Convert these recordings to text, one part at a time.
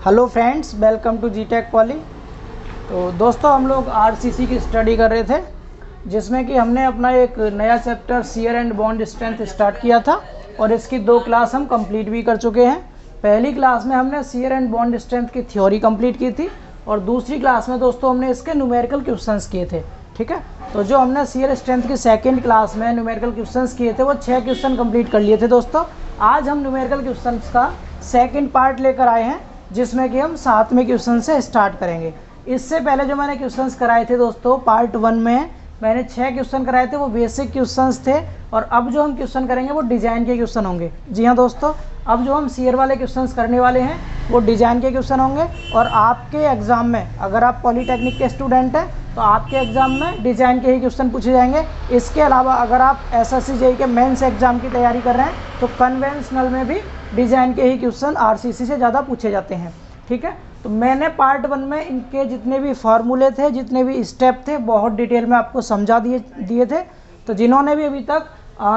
Hello friends, welcome to जीटेक Poly. तो दोस्तों, हम लोग आरसीसी की स्टडी कर रहे थे, जिसमें कि हमने अपना एक नया chapter shear and bond strength start किया था और इसकी 2 क्लास हम कंप्लीट भी कर चुके हैं। पहली क्लास में हमने शियर एंड बॉन्ड स्ट्रेंथ की थ्योरी कंप्लीट की थी और दूसरी क्लास में दोस्तों हमने इसके न्यूमेरिकल क्वेश्चंस किए थे। ठीक है, तो जो हमने शियर स्ट्रेंथ की सेकेंड क्लास में न्यूमेरिकल क्वेश्चंस किए थे वो 6 क्वेश्चन कंप्लीट कर लिए थे। दोस्तों, आज हम न्यूमेरिकल क्वेश्चंस का सेकेंड पार्ट लेकर आए हैं, जिसमें कि हम 7वें क्वेश्चन से स्टार्ट करेंगे। इससे पहले जो मैंने क्वेश्चंस कराए थे दोस्तों, पार्ट 1 में मैंने 6 क्वेश्चन कराए थे, वो बेसिक क्वेश्चंस थे। और अब जो हम क्वेश्चन करेंगे वो डिज़ाइन के क्वेश्चन होंगे। जी हाँ दोस्तों, अब जो हम शेयर वाले क्वेश्चंस करने वाले हैं वो डिज़ाइन के क्वेश्चन होंगे। और आपके एग्ज़ाम में, अगर आप पॉलीटेक्निक के स्टूडेंट हैं तो आपके एग्ज़ाम में डिज़ाइन के ही क्वेश्चन पूछे जाएंगे। इसके अलावा अगर आप एसएससी जेईई के मेंस एग्ज़ाम की तैयारी कर रहे हैं तो कन्वेंशनल में भी डिज़ाइन के ही क्वेश्चन आरसीसी से ज़्यादा पूछे जाते हैं। ठीक है, तो मैंने पार्ट 1 में इनके जितने भी फार्मूले थे, जितने भी स्टेप थे, बहुत डिटेल में आपको समझा दिए थे। तो जिन्होंने भी अभी तक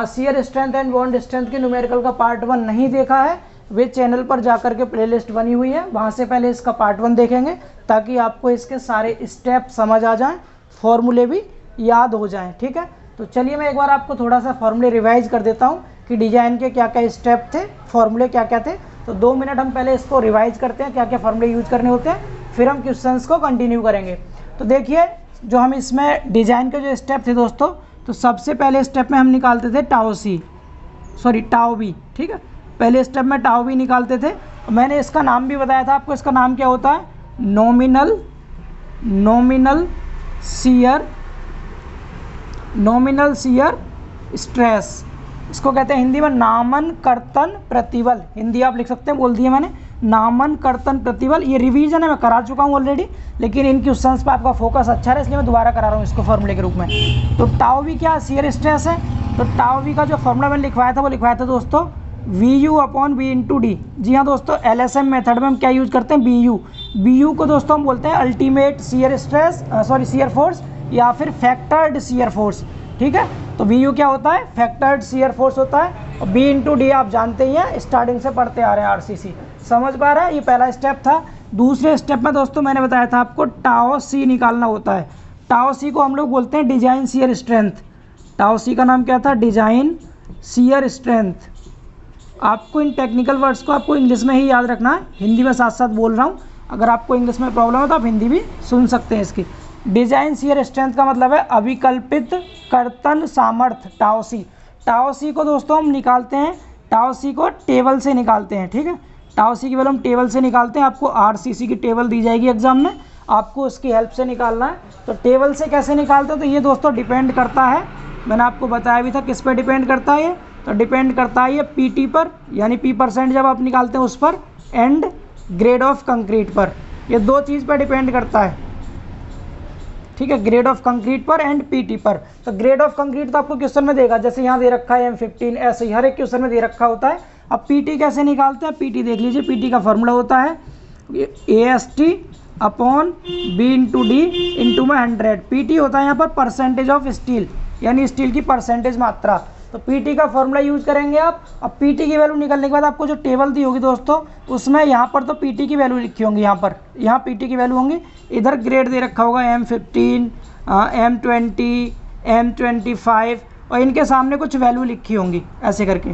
shear strength and bond strength के न्यूमेरिकल का पार्ट 1 नहीं देखा है, वे चैनल पर जाकर के प्लेलिस्ट बनी हुई है, वहाँ से पहले इसका पार्ट 1 देखेंगे ताकि आपको इसके सारे स्टेप समझ आ जाएं, फॉर्मूले भी याद हो जाएं। ठीक है, तो चलिए मैं एक बार आपको थोड़ा सा फॉर्मूले रिवाइज कर देता हूँ कि डिजाइन के क्या क्या स्टेप थे, फॉर्मूले क्या क्या थे। तो 2 मिनट हम पहले इसको रिवाइज करते हैं, क्या क्या फॉर्मूले यूज करने होते हैं, फिर हम क्वेश्चंस को कंटिन्यू करेंगे। तो देखिए, जो हम इसमें डिजाइन के जो स्टेप थे दोस्तों, तो सबसे पहले स्टेप में हम निकालते थे टाउ बी। ठीक है, पहले स्टेप में टाउ बी निकालते थे। मैंने इसका नाम भी बताया था आपको, इसका नाम क्या होता है, नॉमिनल शियर स्ट्रेस। इसको कहते हैं हिंदी में नामन कर्तन प्रतिबल। हिंदी आप लिख सकते हैं, बोल दिए मैंने, नामन कर्तन प्रतिबल। ये रिवीजन है, मैं करा चुका हूँ ऑलरेडी, लेकिन इन क्वेश्चंस पे आपका फोकस अच्छा है इसलिए मैं दोबारा करा रहा हूँ इसको फॉर्मूले के रूप में। तो टाउ वी क्या शियर स्ट्रेस है। तो टाउ वी का जो फॉर्मूला मैंने लिखवाया था वो लिखवाया था दोस्तों VU/V/D। जी हाँ दोस्तों, LSM मेथड में हम क्या यूज करते हैं, BU को दोस्तों हम बोलते हैं अल्टीमेट शियर फोर्स या फिर फैक्टर्ड शियर फोर्स। ठीक है, तो VU क्या होता है, फैक्टर्ड शियर फोर्स होता है। और B/D आप जानते ही हैं, स्टार्टिंग से पढ़ते आ रहे हैं आरसीसी, समझ पा रहे हैं। ये पहला स्टेप था। दूसरे स्टेप में दोस्तों मैंने बताया था आपको टाउ सी निकालना होता है। टाउ सी को हम लोग बोलते हैं डिजाइन शियर स्ट्रेंथ। टाउ सी का नाम क्या था, डिजाइन शियर स्ट्रेंथ। आपको इन टेक्निकल वर्ड्स को आपको इंग्लिश में ही याद रखना है, हिंदी में साथ साथ बोल रहा हूँ। अगर आपको इंग्लिश में प्रॉब्लम है तो आप हिंदी भी सुन सकते हैं इसकी। डिजाइन शियर स्ट्रेंथ का मतलब है अभिकल्पित कर्तन सामर्थ्य, टाउ सी को दोस्तों हम निकालते हैं, टाउ सी को टेबल से निकालते हैं। ठीक है, टाउ सी की वैल्यू हम टेबल से निकालते हैं। आपको आरसीसी की टेबल दी जाएगी एग्जाम में, आपको उसकी हेल्प से निकालना है। तो टेबल से कैसे निकालते हैं, तो ये दोस्तों डिपेंड करता है, मैंने आपको बताया भी था किस पर डिपेंड करता है ये। तो डिपेंड करता है ये PT पर, यानी P% जब आप निकालते हैं उस पर, एंड ग्रेड ऑफ कंक्रीट पर। ये 2 चीज़ पर डिपेंड करता है। ठीक है, ग्रेड ऑफ कंक्रीट पर एंड PT पर। तो ग्रेड ऑफ कंक्रीट तो आपको क्वेश्चन में देगा, जैसे यहाँ दे रखा है M15, ऐसे ही हर एक क्वेश्चन में दे रखा होता है। अब PT कैसे निकालते हैं, PT देख लीजिए, PT का फॉर्मूला होता है AST/B/D/100। PT होता है यहाँ पर परसेंटेज ऑफ स्टील, यानी स्टील की परसेंटेज मात्रा। तो PT का फॉर्मूला यूज करेंगे आप। अब PT की वैल्यू निकलने के बाद आपको जो टेबल दी होगी दोस्तों, उसमें यहाँ पर तो PT की वैल्यू लिखी होंगी, यहाँ PT की वैल्यू होंगी। इधर ग्रेड दे रखा होगा M15, M20, M25, और इनके सामने कुछ वैल्यू लिखी होंगी ऐसे करके,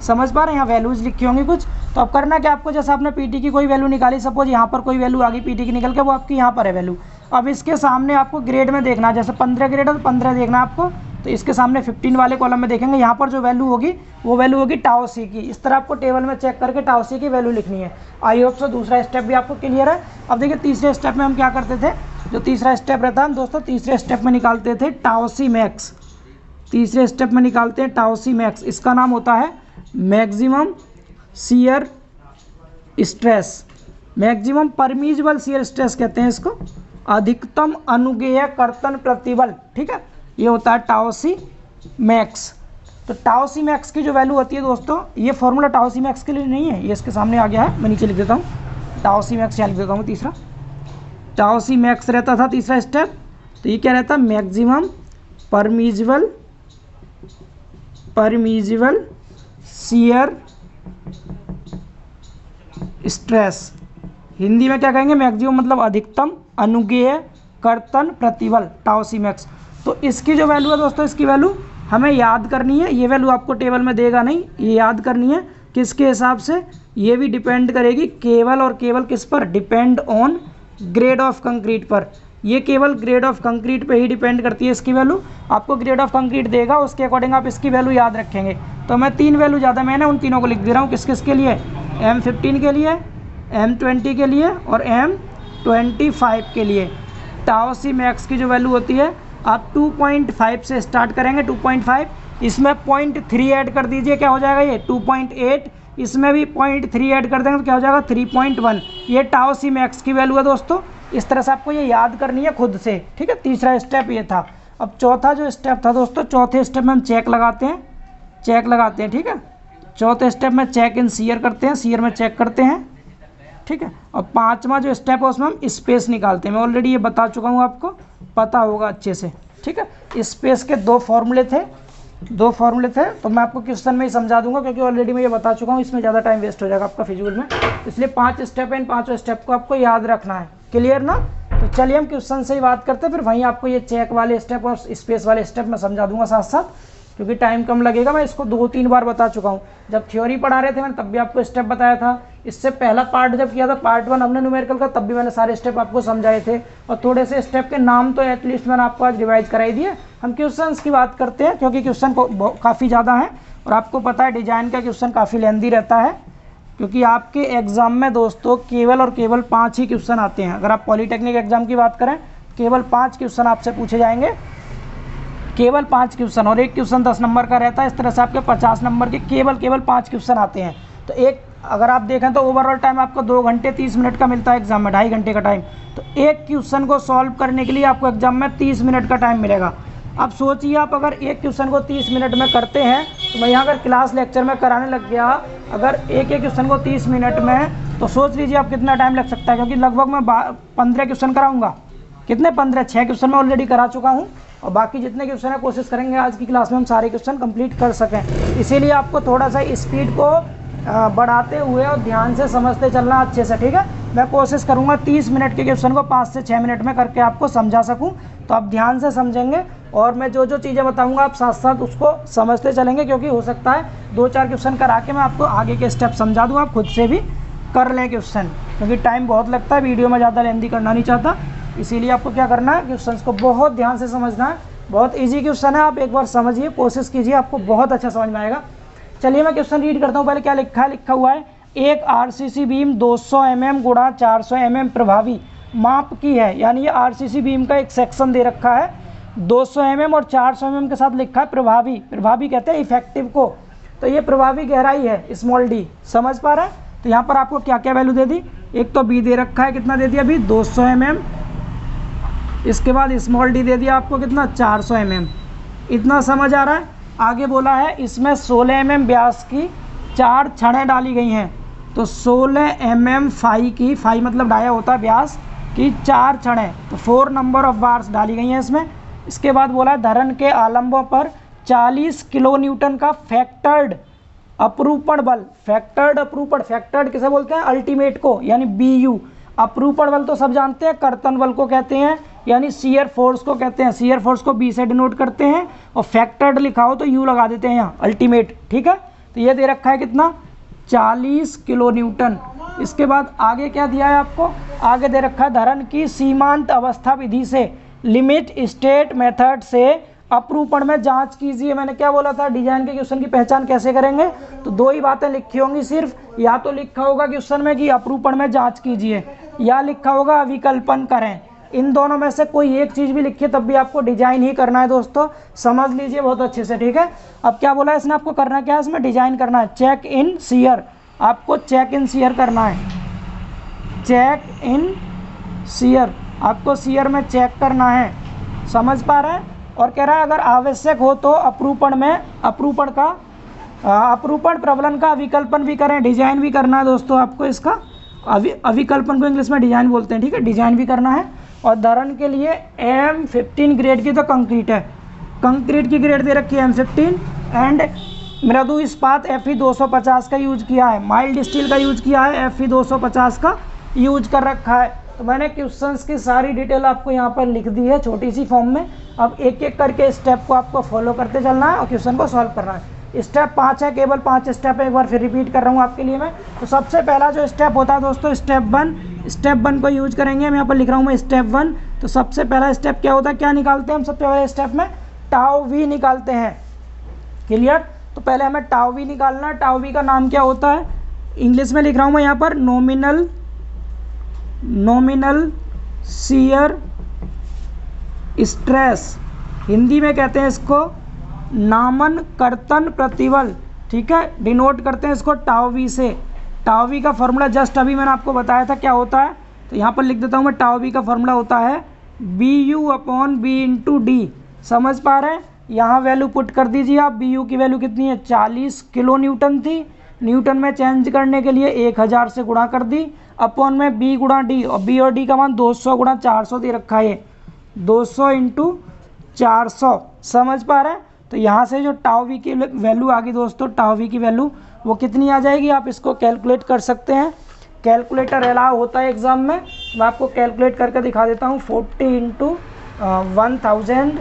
समझ पा रहे हैं, यहाँ वैल्यूज लिखी होंगी कुछ। तो अब करना क्या आपको, जैसे आपने PT की कोई वैल्यू निकाली, सपोज यहाँ पर कोई वैल्यू आ गई PT की निकल के, वो आपकी यहाँ पर है वैल्यू। अब इसके सामने आपको ग्रेड में देखना है, जैसे 15 ग्रेड है तो 15 देखना आपको, तो इसके सामने 15 वाले कॉलम में देखेंगे, यहाँ पर जो वैल्यू होगी वो वैल्यू होगी टाउ सी की। इस तरह आपको टेबल में चेक करके टाउ सी की वैल्यू लिखनी है। आई होप सो दूसरा स्टेप भी आपको क्लियर है। अब देखिए तीसरे स्टेप में हम क्या करते थे, जो तीसरा स्टेप रहता है, हम दोस्तों तीसरे स्टेप में निकालते थे टाउ सी मैक्स। तीसरे स्टेप में निकालते हैं टाउ सी मैक्स, इसका नाम होता है maximum shear stress, maximum permissible shear stress कहते हैं इसको, अधिकतम अनुज्ञेय कर्तन प्रतिबल। ठीक है, ये होता है टाउ सी मैक्स। तो टाउ सी मैक्स की जो वैल्यू होती है दोस्तों, ये फॉर्मूला टाउ सी मैक्स के लिए नहीं है, ये इसके सामने आ गया है, मैं नीचे लिख देता हूँ, टाउ सी मैक्स यहाँ लिख देता हूँ। तीसरा टाउ सी मैक्स रहता था तीसरा स्टेप, तो ये क्या रहता है, maximum permissible shear stress. Hindi में क्या कहेंगे, मैक्सिमम मतलब अधिकतम अनुज्ञेय कर्तन प्रतिबल, टाउ सी मैक्स। तो इसकी जो वैल्यू है दोस्तों, इसकी वैल्यू हमें याद करनी है। ये वैल्यू आपको टेबल में देगा नहीं, ये याद करनी है। किसके हिसाब से, ये भी डिपेंड करेगी केवल और केवल किस पर, depend on grade of concrete पर। ये केवल ग्रेड ऑफ कंक्रीट पे ही डिपेंड करती है इसकी वैल्यू। आपको ग्रेड ऑफ कंक्रीट देगा, उसके अकॉर्डिंग आप इसकी वैल्यू याद रखेंगे। तो मैं 3 वैल्यू ज़्यादा मैंने उन तीनों को लिख दे रहा हूँ। किस किस के लिए, M15 के लिए, M20 के लिए और M25 के लिए। टाउ सी मैक्स की जो वैल्यू होती है, आप 2.5 से स्टार्ट करेंगे, 2.5, इसमें 0.3 ऐड कर दीजिए, क्या हो जाएगा ये 2.8, इसमें भी 0.3 ऐड कर देंगे तो क्या हो जाएगा 3.1। ये टाउ सी मैक्स की वैल्यू है दोस्तों। इस तरह से आपको ये याद करनी है खुद से, ठीक है। तीसरा स्टेप ये था। अब चौथा जो स्टेप था दोस्तों, चौथे स्टेप में हम चेक लगाते हैं, ठीक है। चौथे स्टेप में चेक इन सीयर करते हैं, सीयर में चेक करते हैं, ठीक है। और पांचवा जो स्टेप है उसमें हम स्पेस निकालते हैं। मैं ऑलरेडी ये बता चुका हूँ, आपको पता होगा अच्छे से, ठीक है। स्पेस के दो फॉर्मूले थे, तो मैं आपको क्वेश्चन में ही समझा दूंगा, क्योंकि ऑलरेडी मैं ये बता चुका हूँ, इसमें ज़्यादा टाइम वेस्ट हो जाएगा आपका फिजिकल में। इसलिए 5 स्टेप है, इन 5 स्टेप को आपको याद रखना है। क्लियर ना। तो चलिए हम क्वेश्चन से ही बात करते हैं, फिर वहीं आपको ये चेक वाले स्टेप और स्पेस वाले स्टेप मैं समझा दूंगा साथ साथ, क्योंकि टाइम कम लगेगा। मैं इसको 2-3 बार बता चुका हूँ। जब थ्योरी पढ़ा रहे थे मैंने, तब भी आपको स्टेप बताया था। इससे पहला पार्ट जब किया था, पार्ट 1 हमने न्यूमेरिकल का, तब भी मैंने सारे स्टेप आपको समझाए थे। और थोड़े से स्टेप के नाम तो एटलीस्ट मैंने आपको आज रिवाइज कराई दिए। हम क्वेश्चन की बात करते हैं, क्योंकि क्वेश्चन को काफ़ी ज़्यादा है, और आपको पता है डिजाइन का क्वेश्चन काफ़ी लेंदी रहता है, क्योंकि आपके एग्जाम में दोस्तों केवल और केवल 5 ही क्वेश्चन आते हैं। अगर आप पॉलीटेक्निक एग्जाम की बात करें, केवल 5 क्वेश्चन आपसे पूछे जाएंगे, केवल 5 क्वेश्चन, और एक क्वेश्चन 10 नंबर का रहता है। इस तरह से आपके 50 नंबर के केवल 5 क्वेश्चन आते हैं। तो एक, अगर आप देखें तो ओवरऑल टाइम आपको 2 घंटे 30 मिनट का मिलता है एग्जाम में, 2.5 घंटे का टाइम। तो एक क्वेश्चन को सॉल्व करने के लिए आपको एग्जाम में 30 मिनट का टाइम मिलेगा। अब सोचिए, आप अगर एक क्वेश्चन को 30 मिनट में करते हैं, तो मैं यहाँ अगर क्लास लेक्चर में कराने लग गया, अगर एक क्वेश्चन को 30 मिनट में, तो सोच लीजिए आप कितना टाइम लग सकता है। क्योंकि लगभग मैं 15 क्वेश्चन कराऊंगा। कितने, 15, 6 क्वेश्चन मैं ऑलरेडी करा चुका हूँ, और बाकी जितने क्वेश्चन है कोशिश करेंगे आज की क्लास में हम सारे क्वेश्चन कंप्लीट कर सकें। इसीलिए आपको थोड़ा सा स्पीड को बढ़ाते हुए और ध्यान से समझते चलना अच्छे से, ठीक है। मैं कोशिश करूंगा 30 मिनट के क्वेश्चन को 5 से 6 मिनट में करके आपको समझा सकूं। तो आप ध्यान से समझेंगे, और मैं जो जो चीज़ें बताऊंगा आप साथ साथ उसको समझते चलेंगे, क्योंकि हो सकता है 2-4 क्वेश्चन करा के मैं आपको आगे के स्टेप समझा दूँ, आप खुद से भी कर लें क्वेश्चन, क्योंकि टाइम बहुत लगता है, वीडियो में ज़्यादा लेंदी करना नहीं चाहता। इसीलिए आपको क्या करना है, क्वेश्चन को बहुत ध्यान से समझना है। बहुत इजी क्वेश्चन है, आप एक बार समझिए, कोशिश कीजिए, आपको बहुत अच्छा समझ में आएगा। चलिए मैं क्वेश्चन रीड करता हूँ। पहले क्या लिखा है, लिखा हुआ है एक आरसीसी बीम 200 mm गुणा 400 mm प्रभावी माप की है। यानी ये आरसीसी बीम का एक सेक्शन दे रखा है, 200 mm और 400 mm के साथ लिखा है प्रभावी। प्रभावी कहते हैं इफेक्टिव को। तो ये प्रभावी गहराई है स्मॉल डी, समझ पा रहे हैं। तो यहाँ पर आपको क्या क्या वैल्यू दे दी, एक तो बी दे रखा है, कितना दे दिया अभी 200 mm, इसके बाद स्मॉल डी दे दिया आपको कितना 400 mm। इतना समझ आ रहा है। आगे बोला है इसमें 16 mm व्यास की 4 छड़ें डाली गई हैं। तो 16 mm फाई की, फाई मतलब डाया होता है व्यास की 4 छड़ें, तो 4 नंबर ऑफ बार्स डाली गई हैं इसमें। इसके बाद बोला है धरन के आलंबों पर 40 किलो न्यूटन का फैक्टर्ड अपरूपण बल। फैक्टर्ड अपरूपण, फैक्टर्ड किसे बोलते हैं, अल्टीमेट को, यानी BU। अपरूपण बल तो सब जानते हैं, कर्तन बल को कहते हैं, यानी शियर फोर्स को कहते हैं। शियर फोर्स को B से डिनोट करते हैं, और फैक्टर्ड लिखा हो तो U लगा देते हैं यहाँ, अल्टीमेट, ठीक है। तो ये दे रखा है कितना 40 किलो न्यूटन। इसके बाद आगे क्या दिया है आपको, आगे दे रखा है धरन की सीमांत अवस्था विधि से, लिमिट स्टेट मेथड से अपरूपण में जांच कीजिए। मैंने क्या बोला था, डिजाइन के क्वेश्चन की पहचान कैसे करेंगे, तो 2 ही बातें लिखी होंगी सिर्फ, या तो लिखा होगा क्वेश्चन में कि अपरूपण में जांच कीजिए, या लिखा होगा अविकल्पन करें। इन दोनों में से कोई एक चीज़ भी लिखिए, तब भी आपको डिजाइन ही करना है दोस्तों, समझ लीजिए बहुत अच्छे से, ठीक है। अब क्या बोला है इसने, आपको करना क्या है, इसमें डिजाइन करना है, चेक इन शियर। आपको चेक इन शियर करना है, चेक इन शियर, आपको शियर में चेक करना है, समझ पा रहे हैं। और कह रहा है अगर आवश्यक हो तो अपरूपण में, अपरूपण प्रबलन का अविकल्पन भी करें, डिजाइन भी करना है दोस्तों आपको इसका। अविकल्पन को इंग्लिश में डिजाइन बोलते हैं, ठीक है, डिजाइन भी करना है। और धरन के लिए M15 ग्रेड की तो कंक्रीट है, कंक्रीट की ग्रेड दे रखी है M15, एंड मृदु इस्पात Fe 250 का यूज किया है, माइल्ड स्टील का यूज किया है Fe 250 का, यूज कर रखा है। तो मैंने क्वेश्चंस की सारी डिटेल आपको यहाँ पर लिख दी है छोटी सी फॉर्म में। अब एक एक करके स्टेप को आपको फॉलो करते चलना है और क्वेश्चन को सॉल्व करना है। स्टेप 5 है, केवल 5 स्टेप है, एक बार फिर रिपीट कर रहा हूँ आपके लिए मैं। तो सबसे पहला जो स्टेप होता है दोस्तों स्टेप 1 को यूज करेंगे। मैं यहाँ पर लिख रहा हूँ मैं स्टेप 1। तो सबसे पहला स्टेप क्या होता है, क्या निकालते हैं हम सबसे पहले स्टेप में, टाउ वी निकालते हैं। क्लियर। तो पहले हमें टाउ वी निकालना है। टाउ वी का नाम क्या होता है, इंग्लिश में लिख रहा हूँ मैं यहाँ पर, नॉमिनल शियर स्ट्रेस, हिंदी में कहते हैं इसको नामन कर्तन प्रतिबल। ठीक है, डिनोट करते हैं इसको टाउ वी से। टाउ वी का फॉर्मूला जस्ट अभी मैंने आपको बताया था क्या होता है, तो यहाँ पर लिख देता हूँ मैं। टाउ वी का फॉर्मूला होता है BU/B/D। समझ पा रहे हैं, यहाँ वैल्यू पुट कर दीजिए आप। BU की वैल्यू कितनी है, 40 किलो न्यूटन थी। न्यूटन में चेंज करने के लिए 1000 से गुणा कर दी, अपॉन में B गुणा D, और B और D का मान 200 गुणा 400 दे रखा है, 200 × 400। समझ पा रहे हैं। तो यहाँ से जो टाउ वी की वैल्यू आ गई दोस्तों, टाउ वी की वैल्यू वो कितनी आ जाएगी, आप इसको कैलकुलेट कर सकते हैं। कैलकुलेटर अलाउ होता है एग्जाम में, मैं आपको कैलकुलेट करके दिखा देता हूँ। 40 × 1000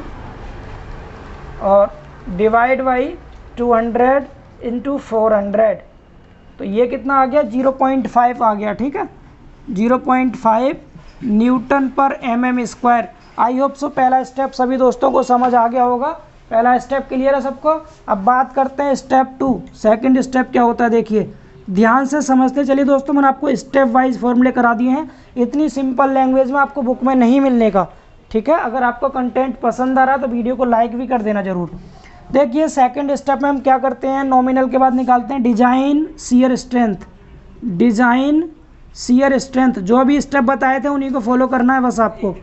और डिवाइड बाई 200 × 400, तो ये कितना आ गया, 0.5 आ गया। ठीक है, 0.5 न्यूटन पर mm²। आई होप सो पहला स्टेप सभी दोस्तों को समझ आ गया होगा। पहला स्टेप क्लियर है सबको। अब बात करते हैं स्टेप 2। सेकंड स्टेप क्या होता है, देखिए ध्यान से समझते चलिए दोस्तों। मैंने आपको स्टेप वाइज फॉर्मूले करा दिए हैं, इतनी सिंपल लैंग्वेज में आपको बुक में नहीं मिलने का। ठीक है, अगर आपको कंटेंट पसंद आ रहा है तो वीडियो को लाइक भी कर देना जरूर। देखिए सेकंड स्टेप में हम क्या करते हैं, नॉमिनल के बाद निकालते हैं design shear strength. Design shear strength, जो भी स्टेप बताए थे उन्हीं को फॉलो करना है बस आपको।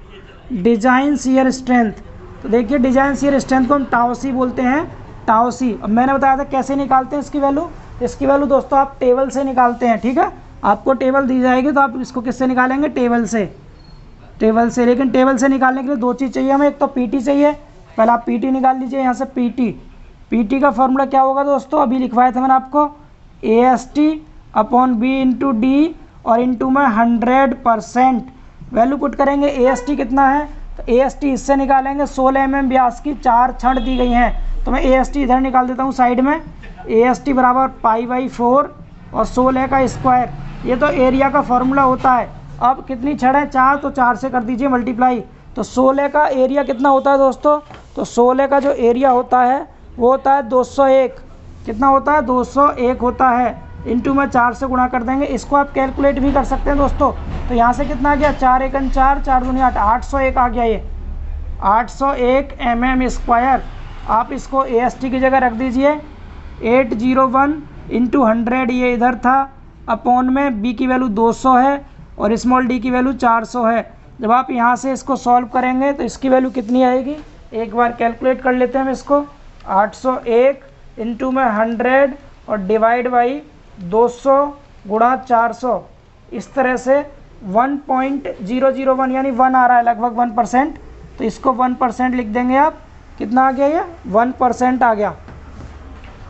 डिजाइन शियर स्ट्रेंथ, तो देखिए डिजाइन शियर स्ट्रेंथ को हम टाउ सी बोलते हैं, टाउ सी। अब मैंने बताया था कैसे निकालते हैं इसकी वैल्यू। इसकी वैल्यू दोस्तों आप टेबल से निकालते हैं। ठीक है, आपको टेबल दी जाएगी तो आप इसको किससे निकालेंगे, टेबल से। टेबल से, लेकिन टेबल से निकालने के लिए 2 चीज़ चाहिए हमें, एक तो पीटी चाहिए। पहले आप पीटी निकाल लीजिए यहाँ से। पीटी का फॉर्मूला क्या होगा दोस्तों, अभी लिखवाया था मैंने आपको, AST/B/D और इंटू में 100%। वैल्यू पुट करेंगे, AST कितना है, तो AST इससे निकालेंगे 16 mm व्यास की 4 छड़ दी गई हैं। तो मैं AST इधर निकाल देता हूँ साइड में। AST बराबर π/4 और 16 का स्क्वायर, ये तो एरिया का फॉर्मूला होता है। अब कितनी छड़ है, 4, तो 4 से कर दीजिए मल्टीप्लाई। तो 16 का एरिया कितना होता है दोस्तों, तो 16 का जो एरिया होता है वो होता है 201। कितना होता है, 201 होता है। इंटू में 4 से गुणा कर देंगे। इसको आप कैलकुलेट भी कर सकते हैं दोस्तों। तो यहाँ से कितना आ गया, 4 × 4, 4 दूनी 8, 801 आ गया। ये 801 mm²। आप इसको AST की जगह रख दीजिए 801 × 100, ये इधर था, अपॉन में B की वैल्यू 200 है और स्मॉल d की वैल्यू 400 है। जब आप यहाँ से इसको सॉल्व करेंगे तो इसकी वैल्यू कितनी आएगी, एक बार कैलकुलेट कर लेते हैं हम इसको। 801 इंटू में 100 और डिवाइड बाई 200 गुणा 400, इस तरह से 1.001 यानी 1 आ रहा है, लगभग 1%। तो इसको 1% लिख देंगे आप। कितना आ गया, ये 1% आ गया।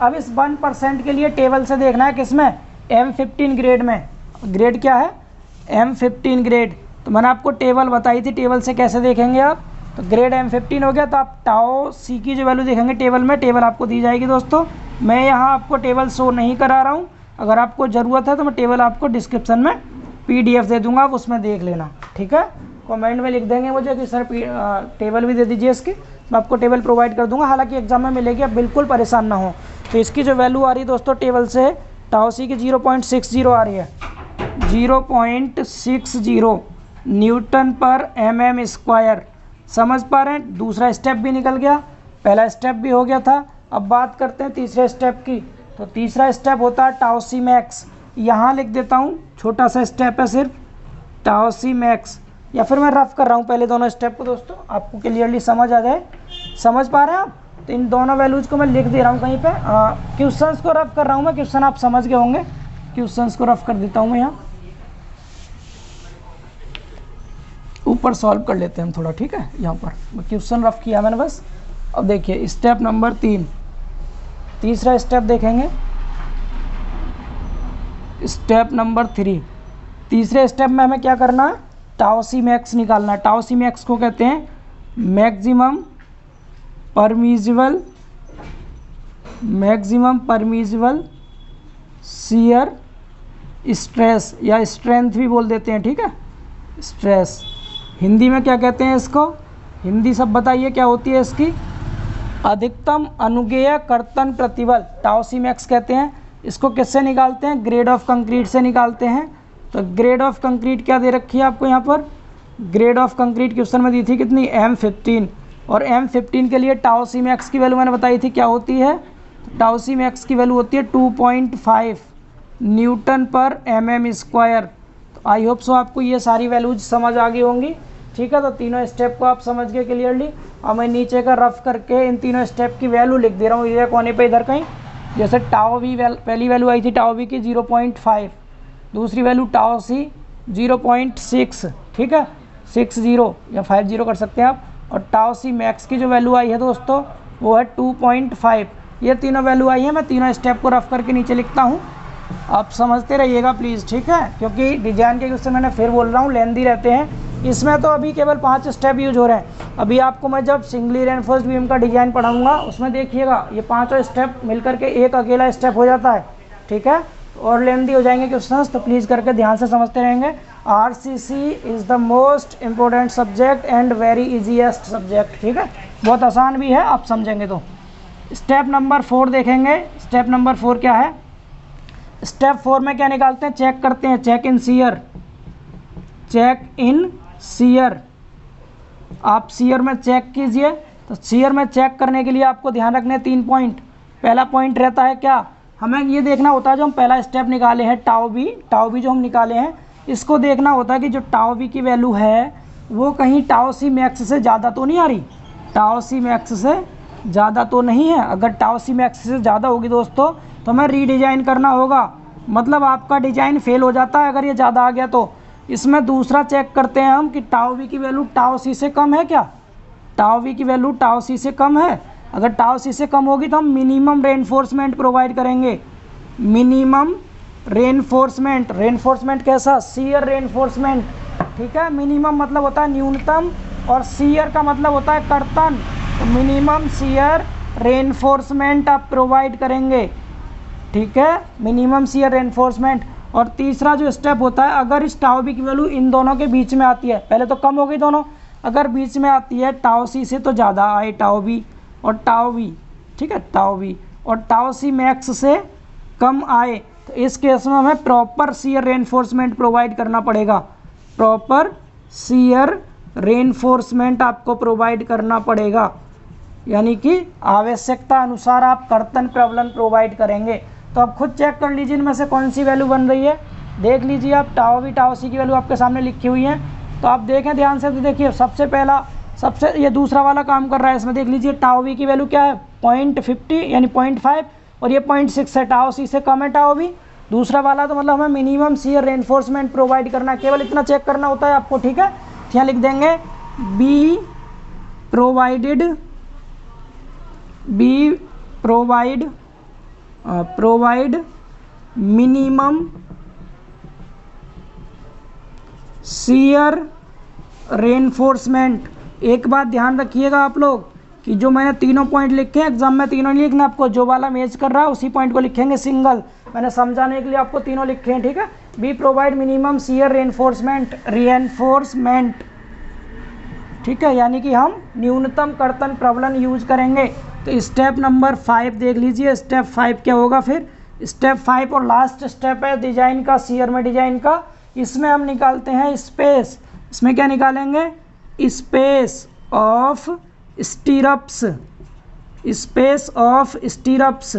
अब इस 1% के लिए टेबल से देखना है, किसमें, M15 ग्रेड में। ग्रेड क्या है, M15 ग्रेड। तो मैंने आपको टेबल बताई थी, टेबल से कैसे देखेंगे आप, तो ग्रेड M15 हो गया। तो आप टाउ सी की जो वैल्यू देखेंगे टेबल में, टेबल आपको दी जाएगी दोस्तों। मैं यहाँ आपको टेबल शो नहीं करा रहा हूँ, अगर आपको ज़रूरत है तो मैं टेबल आपको डिस्क्रिप्शन में PDF दे दूँगा, आप उसमें देख लेना। ठीक है, कमेंट में लिख देंगे मुझे कि सर टेबल भी दे दीजिए इसकी, मैं आपको टेबल प्रोवाइड कर दूँगा। हालांकि एग्जाम में मिलेगी, आप बिल्कुल परेशान ना हो। तो इसकी जो वैल्यू आ रही है दोस्तों टेबल से, टाउ सी की 0.60 आ रही है, 0.60 न्यूटन पर mm²। समझ पा रहे हैं, दूसरा स्टेप भी निकल गया, पहला स्टेप भी हो गया था। अब बात करते हैं तीसरे स्टेप की। तो तीसरा स्टेप होता है टाउ सी मैक्स। यहाँ लिख देता हूँ, छोटा सा स्टेप है सिर्फ, टाउ सी मैक्स, या फिर मैं रफ कर रहा हूँ पहले दोनों स्टेप को दोस्तों, आपको क्लियरली समझ आ जाए। समझ पा रहे हैं आप, तो इन दोनों वैल्यूज़ को मैं लिख दे रहा हूँ कहीं पे। क्वेश्चंस को रफ कर रहा हूँ मैं, क्वेश्चन आप समझ गए होंगे। क्वेश्चंस को रफ कर देता हूँ मैं, यहाँ ऊपर सॉल्व कर लेते हैं हम थोड़ा। ठीक है, यहाँ पर क्वेश्चन रफ किया मैंने बस। अब देखिए स्टेप नंबर 3, तीसरा स्टेप देखेंगे। स्टेप नंबर 3, तीसरे स्टेप में हमें क्या करना है, टाउ सी मैक्स निकालना है। टाउ सी मैक्स को कहते हैं मैक्सिमम परमिजिबल शियर स्ट्रेस या स्ट्रेंथ भी बोल देते हैं, ठीक है, स्ट्रेस। हिंदी में क्या कहते हैं इसको, हिंदी सब बताइए क्या होती है इसकी, अधिकतम अनुज्ञेय कर्तन प्रतिबल, टाउ सी मैक्स कहते हैं। इसको किससे निकालते हैं, ग्रेड ऑफ कंक्रीट से निकालते हैं। तो ग्रेड ऑफ कंक्रीट क्या दे रखी है आपको यहाँ पर, ग्रेड ऑफ कंक्रीट क्वेश्चन में दी थी कितनी, M15, और M15 के लिए टाउ सी मैक्स की वैल्यू मैंने बताई थी क्या होती है, टाउ सी मैक्स की वैल्यू होती है 2.5 न्यूटन पर mm²। तो आई होप सो आपको ये सारी वैल्यूज समझ आ गई होंगी, ठीक है। तो तीनों स्टेप को आप समझ गए क्लियरली। और मैं नीचे का रफ करके इन तीनों स्टेप की वैल्यू लिख दे रहा हूँ इधर कोने पे, इधर कहीं। जैसे टाउ वी पहली वैल्यू आई थी टाउ वी की 0.5, दूसरी वैल्यू टाउ सी 0.6, ठीक है, 60 या 50 कर सकते हैं आप। और टाउ सी मैक्स की जो वैल्यू आई है दोस्तों वो है 2.5। ये तीनों वैल्यू आई है, मैं तीनों स्टेप को रफ करके नीचे लिखता हूँ, आप समझते रहिएगा प्लीज़, ठीक है, क्योंकि डिजाइन के क्वेश्चन मैंने फिर बोल रहा हूँ लेंदी रहते हैं। इसमें तो अभी केवल 5 स्टेप यूज हो रहे हैं। अभी आपको मैं जब सिंगली रेनफोर्स्ड बीम का डिजाइन पढ़ाऊंगा उसमें देखिएगा ये 5 स्टेप मिलकर के एक अकेला स्टेप हो जाता है, ठीक है। और लेंदी हो जाएंगे क्वेश्चंस, तो प्लीज़ करके ध्यान से समझते रहेंगे। RCC is the most important subject and very easiest subject, ठीक है, बहुत आसान भी है आप समझेंगे तो। स्टेप नंबर 4 देखेंगे। स्टेप नंबर 4 क्या है, स्टेप 4 में क्या निकालते हैं, चेक करते हैं, चेक इन शियर। आप शियर में चेक कीजिए। तो शियर में चेक करने के लिए आपको ध्यान रखने 3 पॉइंट। पहला पॉइंट रहता है क्या, हमें ये देखना होता है जो हम पहला स्टेप निकाले हैं टाउ बी जो हम निकाले हैं, इसको देखना होता है कि जो टाउ बी की वैल्यू है वो कहीं टाउ सी मैक्स से ज़्यादा तो नहीं आ रही, टाउ सी मैक्स से ज़्यादा तो नहीं है। अगर टाउ सी मैक्स से ज़्यादा होगी दोस्तों तो हमें रीडिज़ाइन करना होगा, मतलब आपका डिजाइन फेल हो जाता है अगर ये ज़्यादा आ गया तो। इसमें दूसरा चेक करते हैं हम कि टाउ बी की वैल्यू टाउ सी से कम है क्या, टाउ बी की वैल्यू टाउ सी से कम है। अगर टाउ सी से कम होगी तो हम मिनिमम रेनफोर्समेंट प्रोवाइड करेंगे। मिनिमम रेनफोर्समेंट कैसा, शियर रेनफोर्समेंट, ठीक है। मिनिमम मतलब होता है न्यूनतम और शियर का मतलब होता है कर्तन। तो मिनिमम शियर रेनफोर्समेंट आप प्रोवाइड करेंगे, ठीक है, मिनिमम शियर रेनफोर्समेंट। और तीसरा जो स्टेप होता है, अगर इस टाउ बी की वैल्यू इन दोनों के बीच में आती है, पहले तो कम हो गई दोनों, अगर बीच में आती है टाउ सी से तो ज़्यादा आए टाउ बी और टाउ बी, ठीक है, टाउ बी और टाउ सी मैक्स से कम आए, तो इस केस में हमें प्रॉपर शियर रेनफोर्समेंट प्रोवाइड करना पड़ेगा। प्रॉपर शियर रेनफोर्समेंट आपको प्रोवाइड करना पड़ेगा, यानी कि आवश्यकता अनुसार आप कर्तन प्रबलन प्रोवाइड करेंगे। तो आप खुद चेक कर लीजिए इनमें से कौन सी वैल्यू बन रही है। देख लीजिए आप टाउ बी टाउ सी की वैल्यू आपके सामने लिखी हुई है, तो आप देखें ध्यान से। तो देखिए सबसे ये दूसरा वाला काम कर रहा है, इसमें देख लीजिए टाउ बी की वैल्यू क्या है 0.50 यानी 0.5 और ये 0.6 है, टाउ सी से कम है टाउ बी। दूसरा वाला तो मतलब हमें मिनिमम शियर रेनफोर्समेंट प्रोवाइड करना है, केवल इतना चेक करना होता है आपको, ठीक है। यहाँ लिख देंगे be provide minimum shear reinforcement. एक बात ध्यान रखिएगा आप लोग कि जो मैंने तीनों पॉइंट लिखे हैं एग्जाम में, तीनों नहीं लिखना आपको, जो वाला मैच कर रहा है उसी पॉइंट को लिखेंगे सिंगल। मैंने समझाने के लिए आपको तीनों लिखे हैं, ठीक है। Be provide minimum shear reinforcement, ठीक है, यानी कि हम न्यूनतम कर्तन प्रबलन यूज करेंगे। तो स्टेप नंबर 5 देख लीजिए, स्टेप 5 क्या होगा फिर। स्टेप 5 और लास्ट स्टेप है डिजाइन का, शियर में डिजाइन का। इसमें हम निकालते हैं स्पेस। इसमें क्या निकालेंगे, स्पेस ऑफ स्टीरप्स,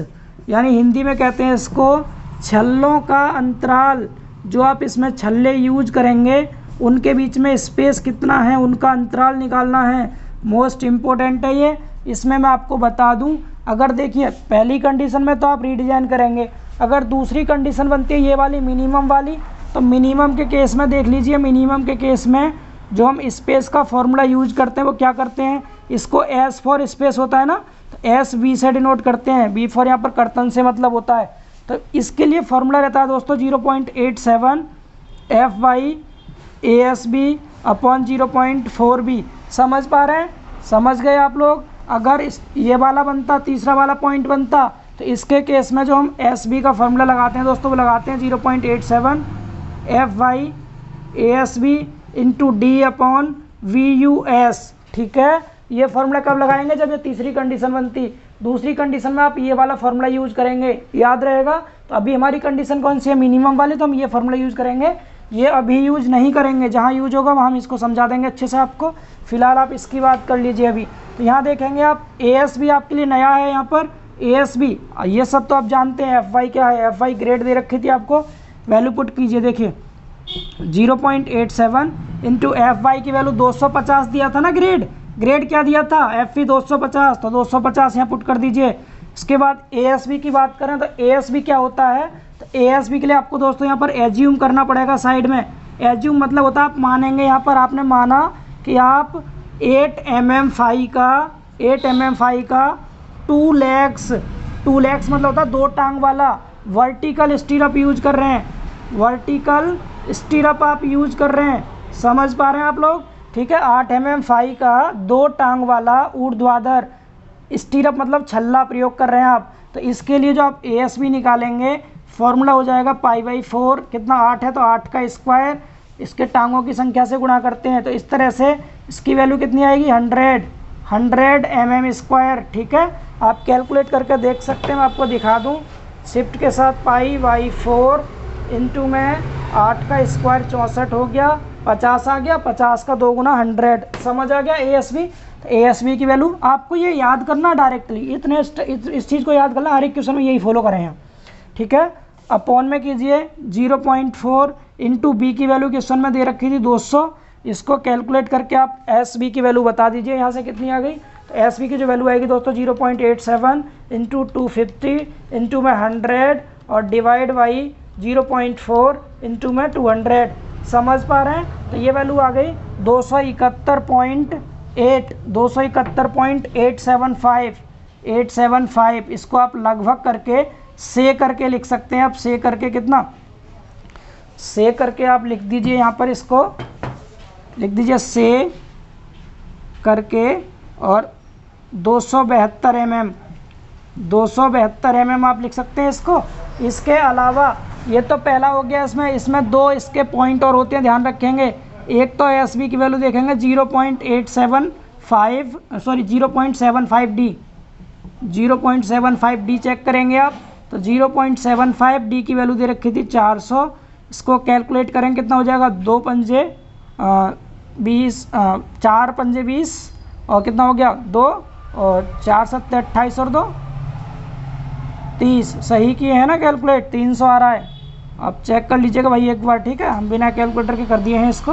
यानी हिंदी में कहते हैं इसको छल्लों का अंतराल। जो आप इसमें छल्ले यूज करेंगे उनके बीच में स्पेस कितना है, उनका अंतराल निकालना है, मोस्ट इम्पोर्टेंट है ये। इसमें मैं आपको बता दूं, अगर देखिए पहली कंडीशन में तो आप रीडिजाइन करेंगे, अगर दूसरी कंडीशन बनती है ये वाली मिनिमम वाली, तो मिनिमम के केस में देख लीजिए, मिनिमम के केस में जो हम स्पेस का फॉर्मूला यूज करते हैं वो क्या करते हैं, इसको एस फॉर स्पेस होता है ना, तो एस बी से डिनोट करते हैं, बी फॉर यहाँ पर कर्तन से मतलब होता है। तो इसके लिए फॉर्मूला रहता है दोस्तों 0.87 FY/ASB अपॉन 0.4B। समझ पा रहे हैं? समझ गए आप लोग? अगर ये वाला बनता, तीसरा वाला पॉइंट बनता, तो इसके केस में जो हम SB का फॉर्मूला लगाते हैं दोस्तों, वो लगाते हैं 0.87 FY/ASB into D upon VUS। ठीक है, ये फॉर्मूला कब लगाएंगे? जब ये तीसरी कंडीशन बनती। दूसरी कंडीशन में आप ये वाला फॉर्मूला यूज करेंगे, याद रहेगा। तो अभी हमारी कंडीशन कौन सी है? मिनिमम वाली, तो हम ये फॉर्मूला यूज करेंगे। ये अभी यूज नहीं करेंगे, जहाँ यूज होगा वहाँ हम इसको समझा देंगे अच्छे से आपको। फिलहाल आप इसकी बात कर लीजिए अभी। तो यहाँ देखेंगे आप, ASB आपके लिए नया है। यहाँ पर ASB, ये सब तो आप जानते हैं। FY क्या है? FY ग्रेड दे रखी थी आपको, वैल्यू पुट कीजिए। देखिए 0.87 इंटू FY की वैल्यू 250 दिया था ना। ग्रेड क्या दिया था? FE 250, तो 250 यहाँ पुट कर दीजिए। इसके बाद ASB की बात करें तो ASB क्या होता है? तो ASB के लिए आपको दोस्तों यहाँ पर एज्यूम करना पड़ेगा साइड में। एज्यूम मतलब होता है आप मानेंगे। यहाँ पर आपने माना कि आप 8 mm फाई का 2 legs मतलब होता है 2 टांग वाला वर्टिकल स्टीरअप यूज कर रहे हैं। वर्टिकल स्टीरअप आप यूज कर रहे हैं। समझ पा रहे हैं आप लोग? ठीक है, 8 mm फाई का 2 टांग वाला ऊर्ध्वाधर स्टीरअप मतलब छल्ला प्रयोग कर रहे हैं आप। तो इसके लिए जो आप ASB निकालेंगे, फॉर्मूला हो जाएगा पाई/4। कितना? 8 है तो 8 का स्क्वायर, इसके टांगों की संख्या से गुणा करते हैं। तो इस तरह से इसकी वैल्यू कितनी आएगी? 100 mm स्क्वायर। ठीक है, आप कैलकुलेट करके देख सकते हैं। मैं आपको दिखा दूं, शिफ्ट के साथ पाई/4 इंटू में 8 का स्क्वायर 64 हो गया, 50 आ गया, 50 का 2 गुना 100। समझ आ गया ASB? तो ASB की वैल्यू आपको ये याद करना डायरेक्टली, इस चीज़ को याद करना। हर एक क्वेश्चन में यही फॉलो करें हैं। ठीक है, अपॉन में कीजिए 0.4 इंटू B की वैल्यू क्वेश्चन में दे रखी थी 200। इसको कैलकुलेट करके आप SB की वैल्यू बता दीजिए यहाँ से कितनी आ गई। तो SB की जो वैल्यू आएगी दोस्तों 0.87 इंटू 250 इंटू में 100 और डिवाइड बाई 0.4 इंटू में 200। समझ पा रहे हैं? तो ये वैल्यू आ गई 271.875। इसको आप लगभग करके से करके लिख सकते हैं। आप से करके कितना? से करके आप लिख दीजिए यहाँ पर, इसको लिख दीजिए से करके और 272 mm आप लिख सकते हैं इसको। इसके अलावा ये तो पहला हो गया। इसमें 2 इसके पॉइंट और होते हैं, ध्यान रखेंगे। एक तो ASB की वैल्यू देखेंगे 0.75D चेक करेंगे आप। तो 0.75D की वैल्यू दे रखी थी 400। इसको कैलकुलेट करेंगे कितना हो जाएगा? 2 पंजे 20, 4 पंजे 20 और कितना हो गया? 2 और 4 सत्ते 28 और 2 30। सही किए हैं ना कैलकुलेट? 300 आ रहा है। आप चेक कर लीजिएगा भाई एक बार। ठीक है, हम बिना कैलकुलेटर के कर दिए हैं इसको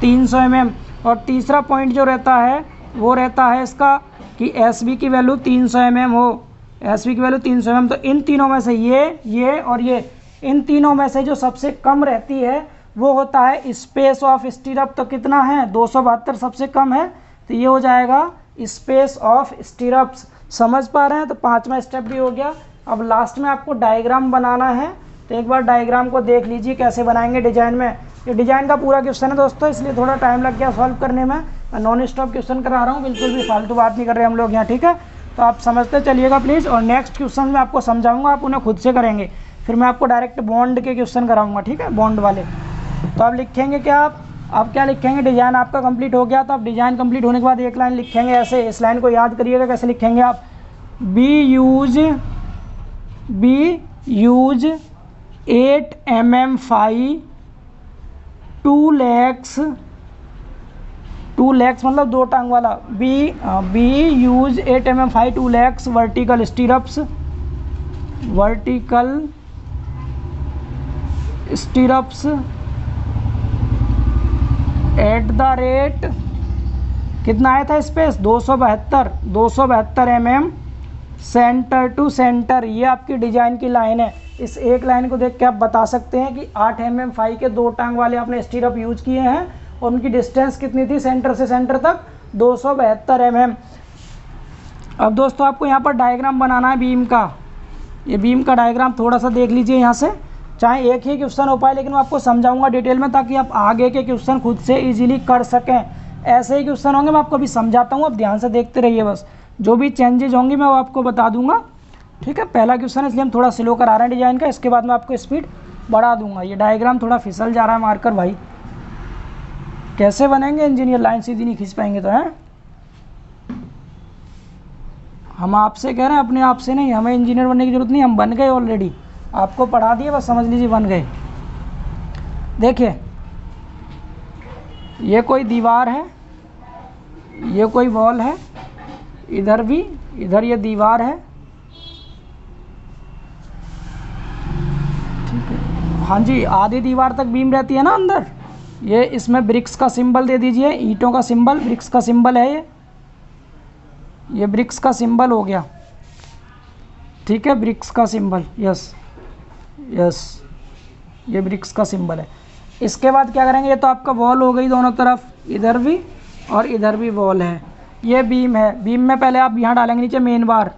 300 mm। और तीसरा पॉइंट जो रहता है वो रहता है इसका कि SB की वैल्यू 300 mm हो। SB की वैल्यू 300 mm। तो इन तीनों में से ये और ये, इन तीनों में से जो सबसे कम रहती है वो होता है स्पेस ऑफ स्टीरअप। तो कितना है? 272 सबसे कम है। तो ये हो जाएगा स्पेस ऑफ स्टीरअप्स। समझ पा रहे हैं? तो 5वां स्टेप भी हो गया। अब लास्ट में आपको डायग्राम बनाना है। तो एक बार डायग्राम को देख लीजिए कैसे बनाएंगे डिजाइन में। ये डिजाइन का पूरा क्वेश्चन है दोस्तों, इसलिए थोड़ा टाइम लग गया सॉल्व करने में। नॉन स्टॉप क्वेश्चन करा रहा हूँ, बिल्कुल भी फालतू बात नहीं कर रहे हम लोग यहाँ। ठीक है, तो आप समझते चलिएगा प्लीज़। और नेक्स्ट क्वेश्चन में आपको समझाऊंगा, आप उन्हें खुद से करेंगे। फिर मैं आपको डायरेक्ट बॉन्ड के क्वेश्चन कराऊंगा। ठीक है, बॉन्ड वाले। तो आप लिखेंगे क्या? आप क्या लिखेंगे? डिजाइन आपका कंप्लीट हो गया। तो आप डिजाइन कंप्लीट होने के बाद एक लाइन लिखेंगे ऐसे। इस लाइन को याद करिएगा कैसे लिखेंगे आप। Be use 8 mm phi 2 legs मतलब 2 टांग वाला। Be use 8 mm phi 2 legs vertical stirrups at the rate कितना आया था space? 272 mm centre to centre. ये आपकी डिजाइन की लाइन है। इस एक लाइन को देख के आप बता सकते हैं कि 8 mm फाई के 2 टांग वाले आपने स्टीरअप यूज किए हैं और उनकी डिस्टेंस कितनी थी सेंटर से सेंटर तक? 272 mm। अब दोस्तों आपको यहाँ पर डायग्राम बनाना है बीम का। ये बीम का डायग्राम थोड़ा सा देख लीजिए यहाँ से। चाहे एक ही क्वेश्चन हो पाए, लेकिन मैं आपको समझाऊंगा डिटेल में ताकि आप आगे के क्वेश्चन खुद से इजीली कर सकें। ऐसे ही क्वेश्चन होंगे, मैं आपको अभी समझाता हूँ, आप ध्यान से देखते रहिए। बस जो भी चेंजेज होंगी मैं वो आपको बता दूंगा, ठीक है। पहला क्वेश्चन है इसलिए हम थोड़ा स्लो करा रहे हैं डिजाइन का, इसके बाद मैं आपको स्पीड बढ़ा दूंगा। ये डायग्राम थोड़ा फिसल जा रहा है मार्कर भाई, कैसे बनेंगे इंजीनियर, लाइन सीधी नहीं खींच पाएंगे तो हैं। हम आपसे कह रहे हैं, अपने आप से नहीं, हमें इंजीनियर बनने की जरूरत नहीं, हम बन गए ऑलरेडी, आपको पढ़ा दिए, बस समझ लीजिए बन गए। देखिए ये कोई दीवार है, ये कोई वॉल है, इधर भी, इधर ये दीवार है, ठीक है। हाँ जी, आधी दीवार तक बीम रहती है ना अंदर। ये इसमें ब्रिक्स का सिंबल दे दीजिए, ईंटों का सिंबल, ब्रिक्स का सिंबल है ये ब्रिक्स का सिंबल हो गया, ठीक है, ब्रिक्स का सिंबल, यस यस, ये ब्रिक्स का सिंबल है। इसके बाद क्या करेंगे, ये तो आपका वॉल हो गई दोनों तरफ, इधर भी और इधर भी वॉल है। ये बीम है, बीम में पहले आप यहाँ डालेंगे नीचे मेन बार,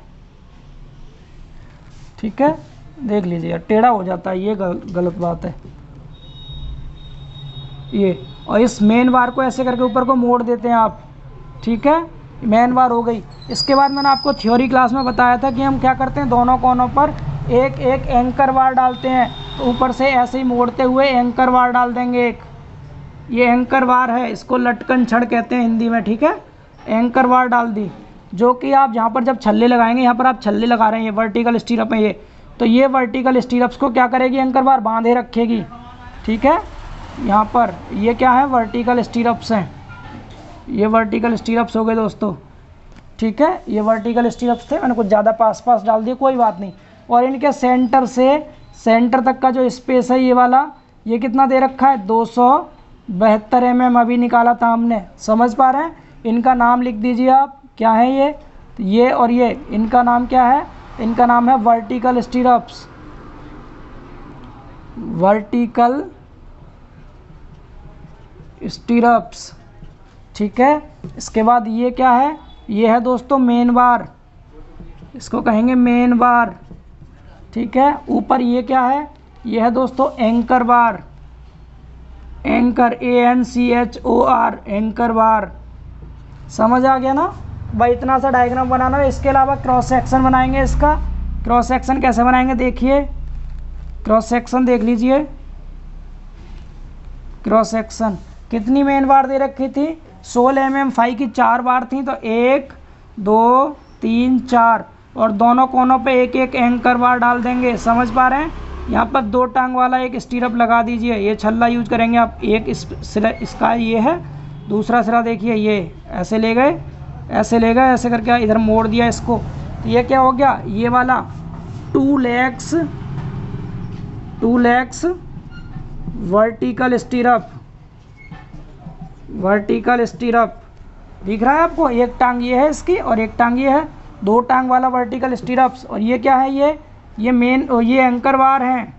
ठीक है। देख लीजिए टेढ़ा हो जाता है, ये गलत बात है ये। और इस मेन बार को ऐसे करके ऊपर को मोड़ देते हैं आप, ठीक है, मेन बार हो गई। इसके बाद मैंने आपको थ्योरी क्लास में बताया था कि हम क्या करते हैं, दोनों कोनों पर एक एक एंकर बार डालते हैं, तो ऊपर से ऐसे ही मोड़ते हुए एंकर बार डाल देंगे एक। ये एंकर बार है, इसको लटकन छड़ कहते हैं हिंदी में, ठीक है। एंकर बार डाल दी, जो कि आप यहाँ पर जब छल्ले लगाएंगे, यहाँ पर आप छल्ले लगा रहे हैं, ये वर्टिकल स्टीरअप है ये, तो ये वर्टिकल स्टीरअप्स को क्या करेगी, एंकर बार बांधे रखेगी, ठीक है। यहाँ पर ये क्या है, वर्टिकल स्टीरअप्स हैं, ये वर्टिकल स्टीरअप्स हो गए दोस्तों, ठीक है। ये वर्टिकल स्टीरअप्स थे, मैंने कुछ ज़्यादा पास डाल दिए, कोई बात नहीं। और इनके सेंटर से सेंटर तक का जो स्पेस है ये वाला, ये कितना दे रखा है, 272 mm अभी निकाला था हमने, समझ पा रहे हैं। इनका नाम लिख दीजिए आप, क्या है ये और ये, इनका नाम क्या है, इनका नाम है वर्टिकल स्टीरअप्स, वर्टिकल स्टीरअप्स, ठीक है। इसके बाद ये क्या है, ये है दोस्तों मेन बार, इसको कहेंगे मेन बार, ठीक है। ऊपर ये क्या है, ये है दोस्तों एंकर बार, एंकर, ANCHOR, एंकर बार, समझ आ गया ना भाई। इतना सा डायग्राम बनाना है। इसके अलावा क्रॉस सेक्शन बनाएंगे, इसका क्रॉस सेक्शन कैसे बनाएंगे, देखिए क्रॉस सेक्शन देख लीजिए। क्रॉस सेक्शन कितनी मेन बार दे रखी थी, 16 mm, 5 की 4 बार थी, तो 1 2 3 4, और दोनों कोनों पे एक एक एंकर बार डाल देंगे, समझ पा रहे हैं। यहाँ पर 2 टांग वाला एक स्टीरअप लगा दीजिए, ये छल्ला यूज करेंगे आप। एक सिरा इसका ये है, दूसरा सिरा देखिए, ये ऐसे ले गए, ऐसे ले गए, ऐसे करके इधर मोड़ दिया इसको, तो ये क्या हो गया, ये वाला 2 legs वर्टिकल स्टीरअप, वर्टिकल स्टीरअप दिख रहा है आपको। एक टांग ये है इसकी और एक टांग ये है, 2 टांग वाला वर्टिकल स्टीरअप्स। और ये क्या है, ये मेन, ये एंकर बार हैं,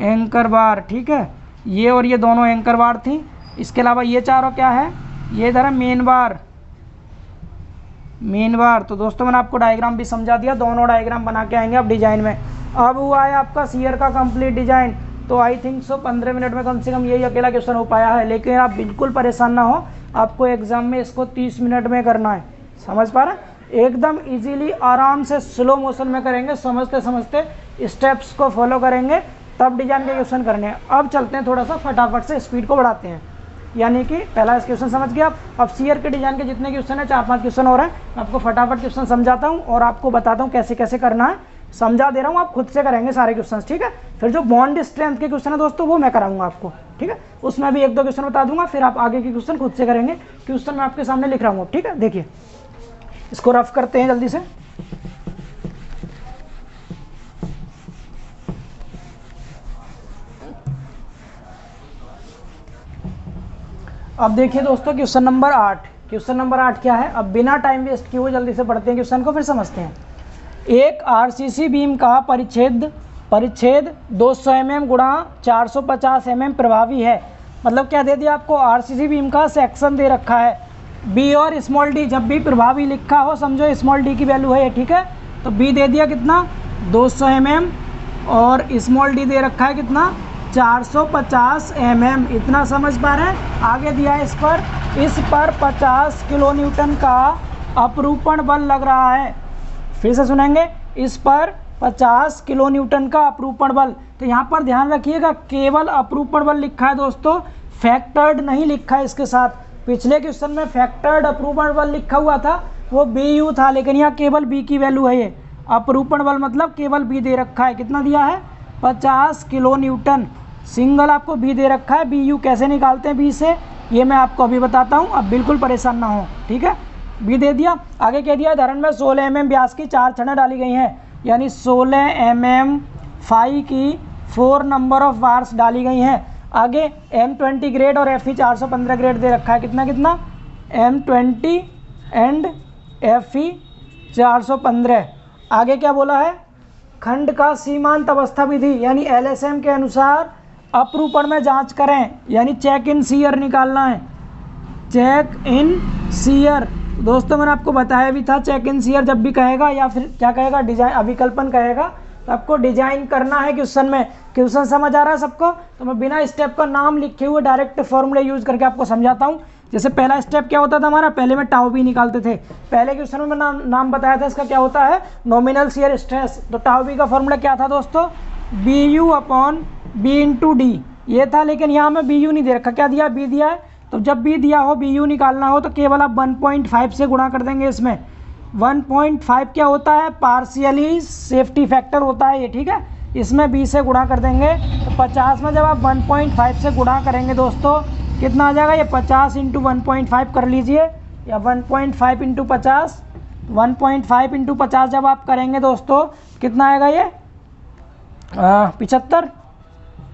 एंकर बार, ठीक है। ये और ये दोनों एंकर बार थी। इसके अलावा ये चारों क्या है, ये इधर है मेन बार, मेन बार। तो दोस्तों मैंने आपको डायग्राम भी समझा दिया, दोनों डायग्राम बना के आएंगे आप डिजाइन में। अब हुआ है आपका सीयर का कंप्लीट डिजाइन। तो आई थिंक सो 15 मिनट में कम से कम यही अकेला क्वेश्चन हो पाया है, लेकिन आप बिल्कुल परेशान ना हो, आपको एग्जाम में इसको 30 मिनट में करना है, समझ पा रहे हैं। एकदम इजीली आराम से स्लो मोशन में करेंगे, समझते समझते स्टेप्स को फॉलो करेंगे, तब डिजाइन के क्वेश्चन करने हैं। अब चलते हैं थोड़ा सा फटाफट से स्पीड को बढ़ाते हैं, यानी कि पहला इस क्वेश्चन समझ गया आप। अब सीयर के डिजाइन के जितने क्वेश्चन है, 4-5 क्वेश्चन हो रहे हैं, मैं आपको फटाफट क्वेश्चन समझाता हूँ और आपको बताता हूँ कैसे कैसे करना है, समझा दे रहा हूँ, आप खुद से करेंगे सारे क्वेश्चन, ठीक है। फिर जो बॉन्ड स्ट्रेंथ के क्वेश्चन है दोस्तों, वो मैं कराऊंगा आपको, ठीक है। उसमें भी 1-2 क्वेश्चन बता दूंगा, फिर आप आगे के क्वेश्चन खुद से करेंगे। क्वेश्चन मैं आपके सामने लिख रहा हूँ, ठीक है। देखिए इसको रफ करते हैं जल्दी से। अब देखिए दोस्तों क्वेश्चन नंबर 8, क्वेश्चन नंबर 8 क्या है। अब बिना टाइम वेस्ट किए हुए जल्दी से पढ़ते हैं क्वेश्चन को, फिर समझते हैं। एक आरसीसी बीम का परिच्छेद 200 mm गुणा 450 mm प्रभावी है। मतलब क्या दे दिया आपको, आरसीसी बीम का सेक्शन दे रखा है, बी और स्मॉल डी। जब भी प्रभावी लिखा हो समझो स्मॉल डी की वैल्यू है ये, ठीक है। तो बी दे दिया कितना, 200 mm और स्मॉल डी दे रखा है कितना 450 mm, इतना समझ पा रहे हैं। आगे दिया है इस पर 50 किलो न्यूटन का अपरूपण बल लग रहा है। फिर से सुनेंगे, इस पर 50 किलो न्यूटन का अपरूपण बल। तो यहाँ पर ध्यान रखिएगा केवल अपरूपण बल लिखा है दोस्तों, फैक्टर्ड नहीं लिखा है इसके साथ। पिछले क्वेश्चन में फैक्टर्ड अपरूपण बल लिखा हुआ था, वो BU था, लेकिन यहाँ केवल B की वैल्यू है। ये अपरूपण बल मतलब केवल B दे रखा है। कितना दिया है 50 किलो न्यूटन, सिंगल आपको B दे रखा है। BU कैसे निकालते हैं B से, ये मैं आपको अभी बताता हूँ, अब बिल्कुल परेशान ना हो, ठीक है। B दे दिया। आगे कह दिया धरण में 16 mm व्यास की 4 छड़ें डाली गई हैं, यानी 16 mm फाई की 4 नंबर ऑफ बार्स डाली गई हैं। आगे M20 ग्रेड और FE 415 ग्रेड दे रखा है। कितना कितना M20 एंड FE 415। आगे क्या बोला है, खंड का सीमांत अवस्था विधि यानी LSM के अनुसार अपरूपण में जांच करें, यानी चेक इन शियर निकालना है। चेक इन शियर दोस्तों मैंने आपको बताया भी था, चेक इन शियर जब भी कहेगा या फिर क्या कहेगा, डिजाइन अभिकल्पन कहेगा, तो आपको डिजाइन करना है क्वेश्चन में। क्वेश्चन समझ आ रहा है सबको, तो मैं बिना स्टेप का नाम लिखे हुए डायरेक्ट फॉर्मूले यूज करके आपको समझाता हूँ। जैसे पहला स्टेप क्या होता था हमारा, पहले में टाउ बी निकालते थे। पहले क्वेश्चन में नाम बताया था इसका क्या होता है, नॉमिनल शियर स्ट्रेस। तो टाउ बी का फॉर्मूला क्या था दोस्तों, BU upon B into D, ये था। लेकिन यहाँ में BU नहीं दे रखा, क्या दिया, B दिया है। तो जब B दिया हो, BU निकालना हो, तो केवल आप 1.5 से गुणा कर देंगे। इसमें 1.5 क्या होता है, पार्शियली सेफ्टी फैक्टर होता है ये, ठीक है। इसमें B से गुणा कर देंगे, तो 50 में जब आप 1.5 से गुणा करेंगे दोस्तों, कितना आ जाएगा, ये 50 इंटू 1.5 कर लीजिए, या 1.5 इंटू 50, 1.5 इंटू 50 जब आप करेंगे दोस्तों, कितना आएगा ये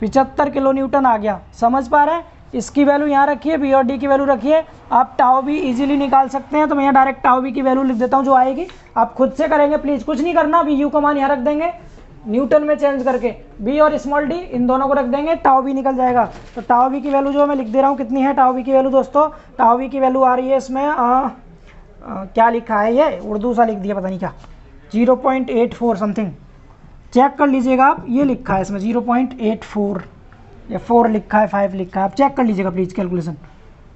75 किलो न्यूटन आ गया। समझ पा रहे हैं। इसकी वैल्यू यहाँ रखिए, B और D की वैल्यू रखिए। आप टाउ बी इजीली निकाल सकते हैं, तो मैं यहाँ डायरेक्ट टाउ बी की वैल्यू लिख देता हूँ जो आएगी। आप खुद से करेंगे, प्लीज़ कुछ नहीं करना। BU का मान यहाँ रख देंगे, न्यूटन में चेंज करके B और स्मॉल d इन दोनों को रख देंगे, टाउ बी निकल जाएगा। तो टाउ बी की वैल्यू जो मैं लिख दे रहा हूँ, कितनी है टाउ बी की वैल्यू दोस्तों, टाउ बी की वैल्यू आ रही है इसमें क्या लिखा है, ये उर्दू सा लिख दिया पता नहीं क्या, 0.84 समथिंग। चेक कर लीजिएगा आप, ये लिखा है इसमें 0.84 या 4 लिखा है, 5 लिखा है, आप चेक कर लीजिएगा प्लीज़ कैलकुलेशन,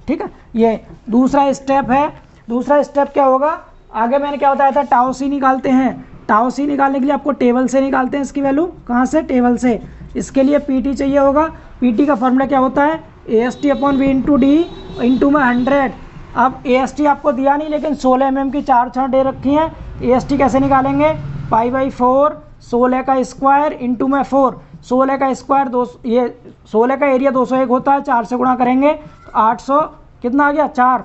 ठीक है। ये दूसरा स्टेप है। दूसरा स्टेप क्या होगा, आगे मैंने क्या बताया था, टाउ सी निकालते हैं। टाउ सी निकालने के लिए आपको टेबल से निकालते हैं इसकी वैल्यू, कहाँ से, टेबल से। इसके लिए PT चाहिए होगा। PT का फॉर्मूला क्या होता है, AST upon V into D into में 100। अब AST आपको दिया नहीं, लेकिन 16 mm की 4 छड़ दे रखी हैं। AST कैसे निकालेंगे, π/4 16 का स्क्वायर इंटू में 4, 16 का स्क्वायर ये 16 का एरिया 201 होता है, 4 से गुणा करेंगे तो 800 कितना आ गया 4।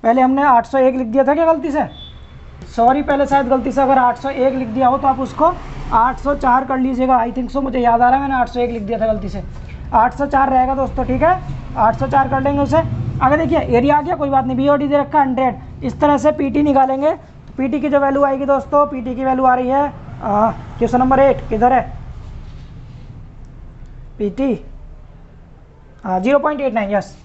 पहले हमने 801 लिख दिया था क्या गलती से, सॉरी पहले शायद गलती से अगर 801 लिख दिया हो तो आप उसको 804 कर लीजिएगा। आई थिंक सो, मुझे याद आ रहा है मैंने 801 लिख दिया था गलती से, 804 रहेगा दोस्तों, ठीक है। 804 कर लेंगे उसे। आगे देखिए एरिया आ गया, कोई बात नहीं, B और D दे रखा 100। इस तरह से PT निकालेंगे। PT की जो वैल्यू आएगी दोस्तों, PT की वैल्यू आ रही है क्वेश्चन नंबर 8 किधर है, PT 0.89, यस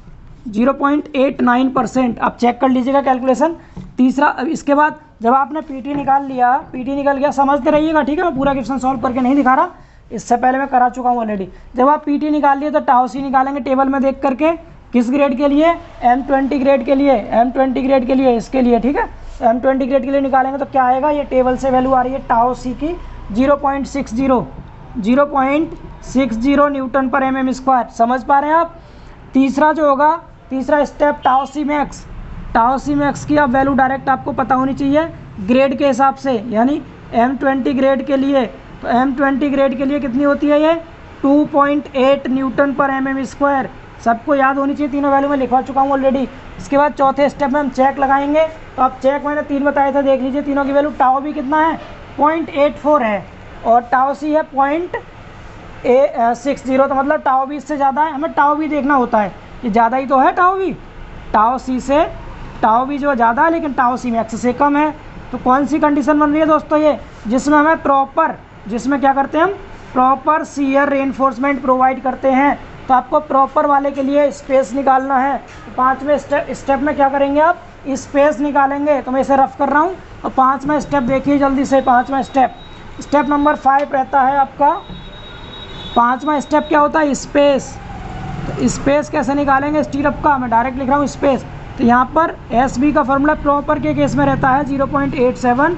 0.89%। आप चेक कर लीजिएगा कैलकुलेशन। तीसरा, अब इसके बाद जब आपने PT निकाल लिया, PT निकल गया, समझते रहिएगा, ठीक है। मैं पूरा क्वेश्चन सॉल्व करके नहीं दिखा रहा, इससे पहले मैं करा चुका हूँ ऑलरेडी। जब आप PT निकाल लिए तो टाउ सी निकालेंगे टेबल में देख करके, किस ग्रेड के लिए, M20 ग्रेड के लिए, M20 ग्रेड के लिए, इसके लिए, ठीक है। M20 ग्रेड के लिए निकालेंगे तो क्या आएगा, ये टेबल से वैल्यू आ रही है टाउ सी की 0.60 न्यूटन पर mm²। समझ पा रहे हैं आप। तीसरा जो होगा, तीसरा step tau C Max. Tau C Max की अब वैल्यू डायरेक्ट आपको पता होनी चाहिए ग्रेड के हिसाब से, यानी M20 ग्रेड के लिए, तो M20 ग्रेड के लिए कितनी होती है, ये 2.8 न्यूटन पर mm²। सबको याद होनी चाहिए, तीनों वैल्यू मैं लिखवा चुका हूँ ऑलरेडी। इसके बाद चौथे स्टेप में हम चेक लगाएंगे। तो आप चेक मैंने 3 बताए थे, देख लीजिए तीनों की वैल्यू। टाउ भी कितना है, 0.84 है, और टाउ सी है 0.60, तो मतलब टाउ भी इससे ज़्यादा है। हमें टाउ भी देखना होता है, ये ज़्यादा ही तो है टाउ भी, टाउ सी से टाउ भी जो ज़्यादा है, लेकिन टाउ सी मैक्स से कम है। तो कौन सी कंडीशन बन रही है दोस्तों, ये जिसमें हमें प्रॉपर, जिसमें क्या करते हैं हम, प्रॉपर शियर रेनफोर्समेंट प्रोवाइड करते हैं। तो आपको प्रॉपर वाले के लिए स्पेस निकालना है। तो 5वें स्टेप में क्या करेंगे आप, स्पेस निकालेंगे। तो मैं इसे रफ कर रहा हूँ। और 5वां स्टेप देखिए जल्दी से। 5वां स्टेप, स्टेप नंबर 5 रहता है आपका 5वां स्टेप क्या होता है, स्पेस। तो स्पेस कैसे निकालेंगे स्टीरअप का, मैं डायरेक्ट लिख रहा हूँ स्पेस। तो यहाँ पर एस बी का फॉर्मूला प्रॉपर के केस में रहता है 0.87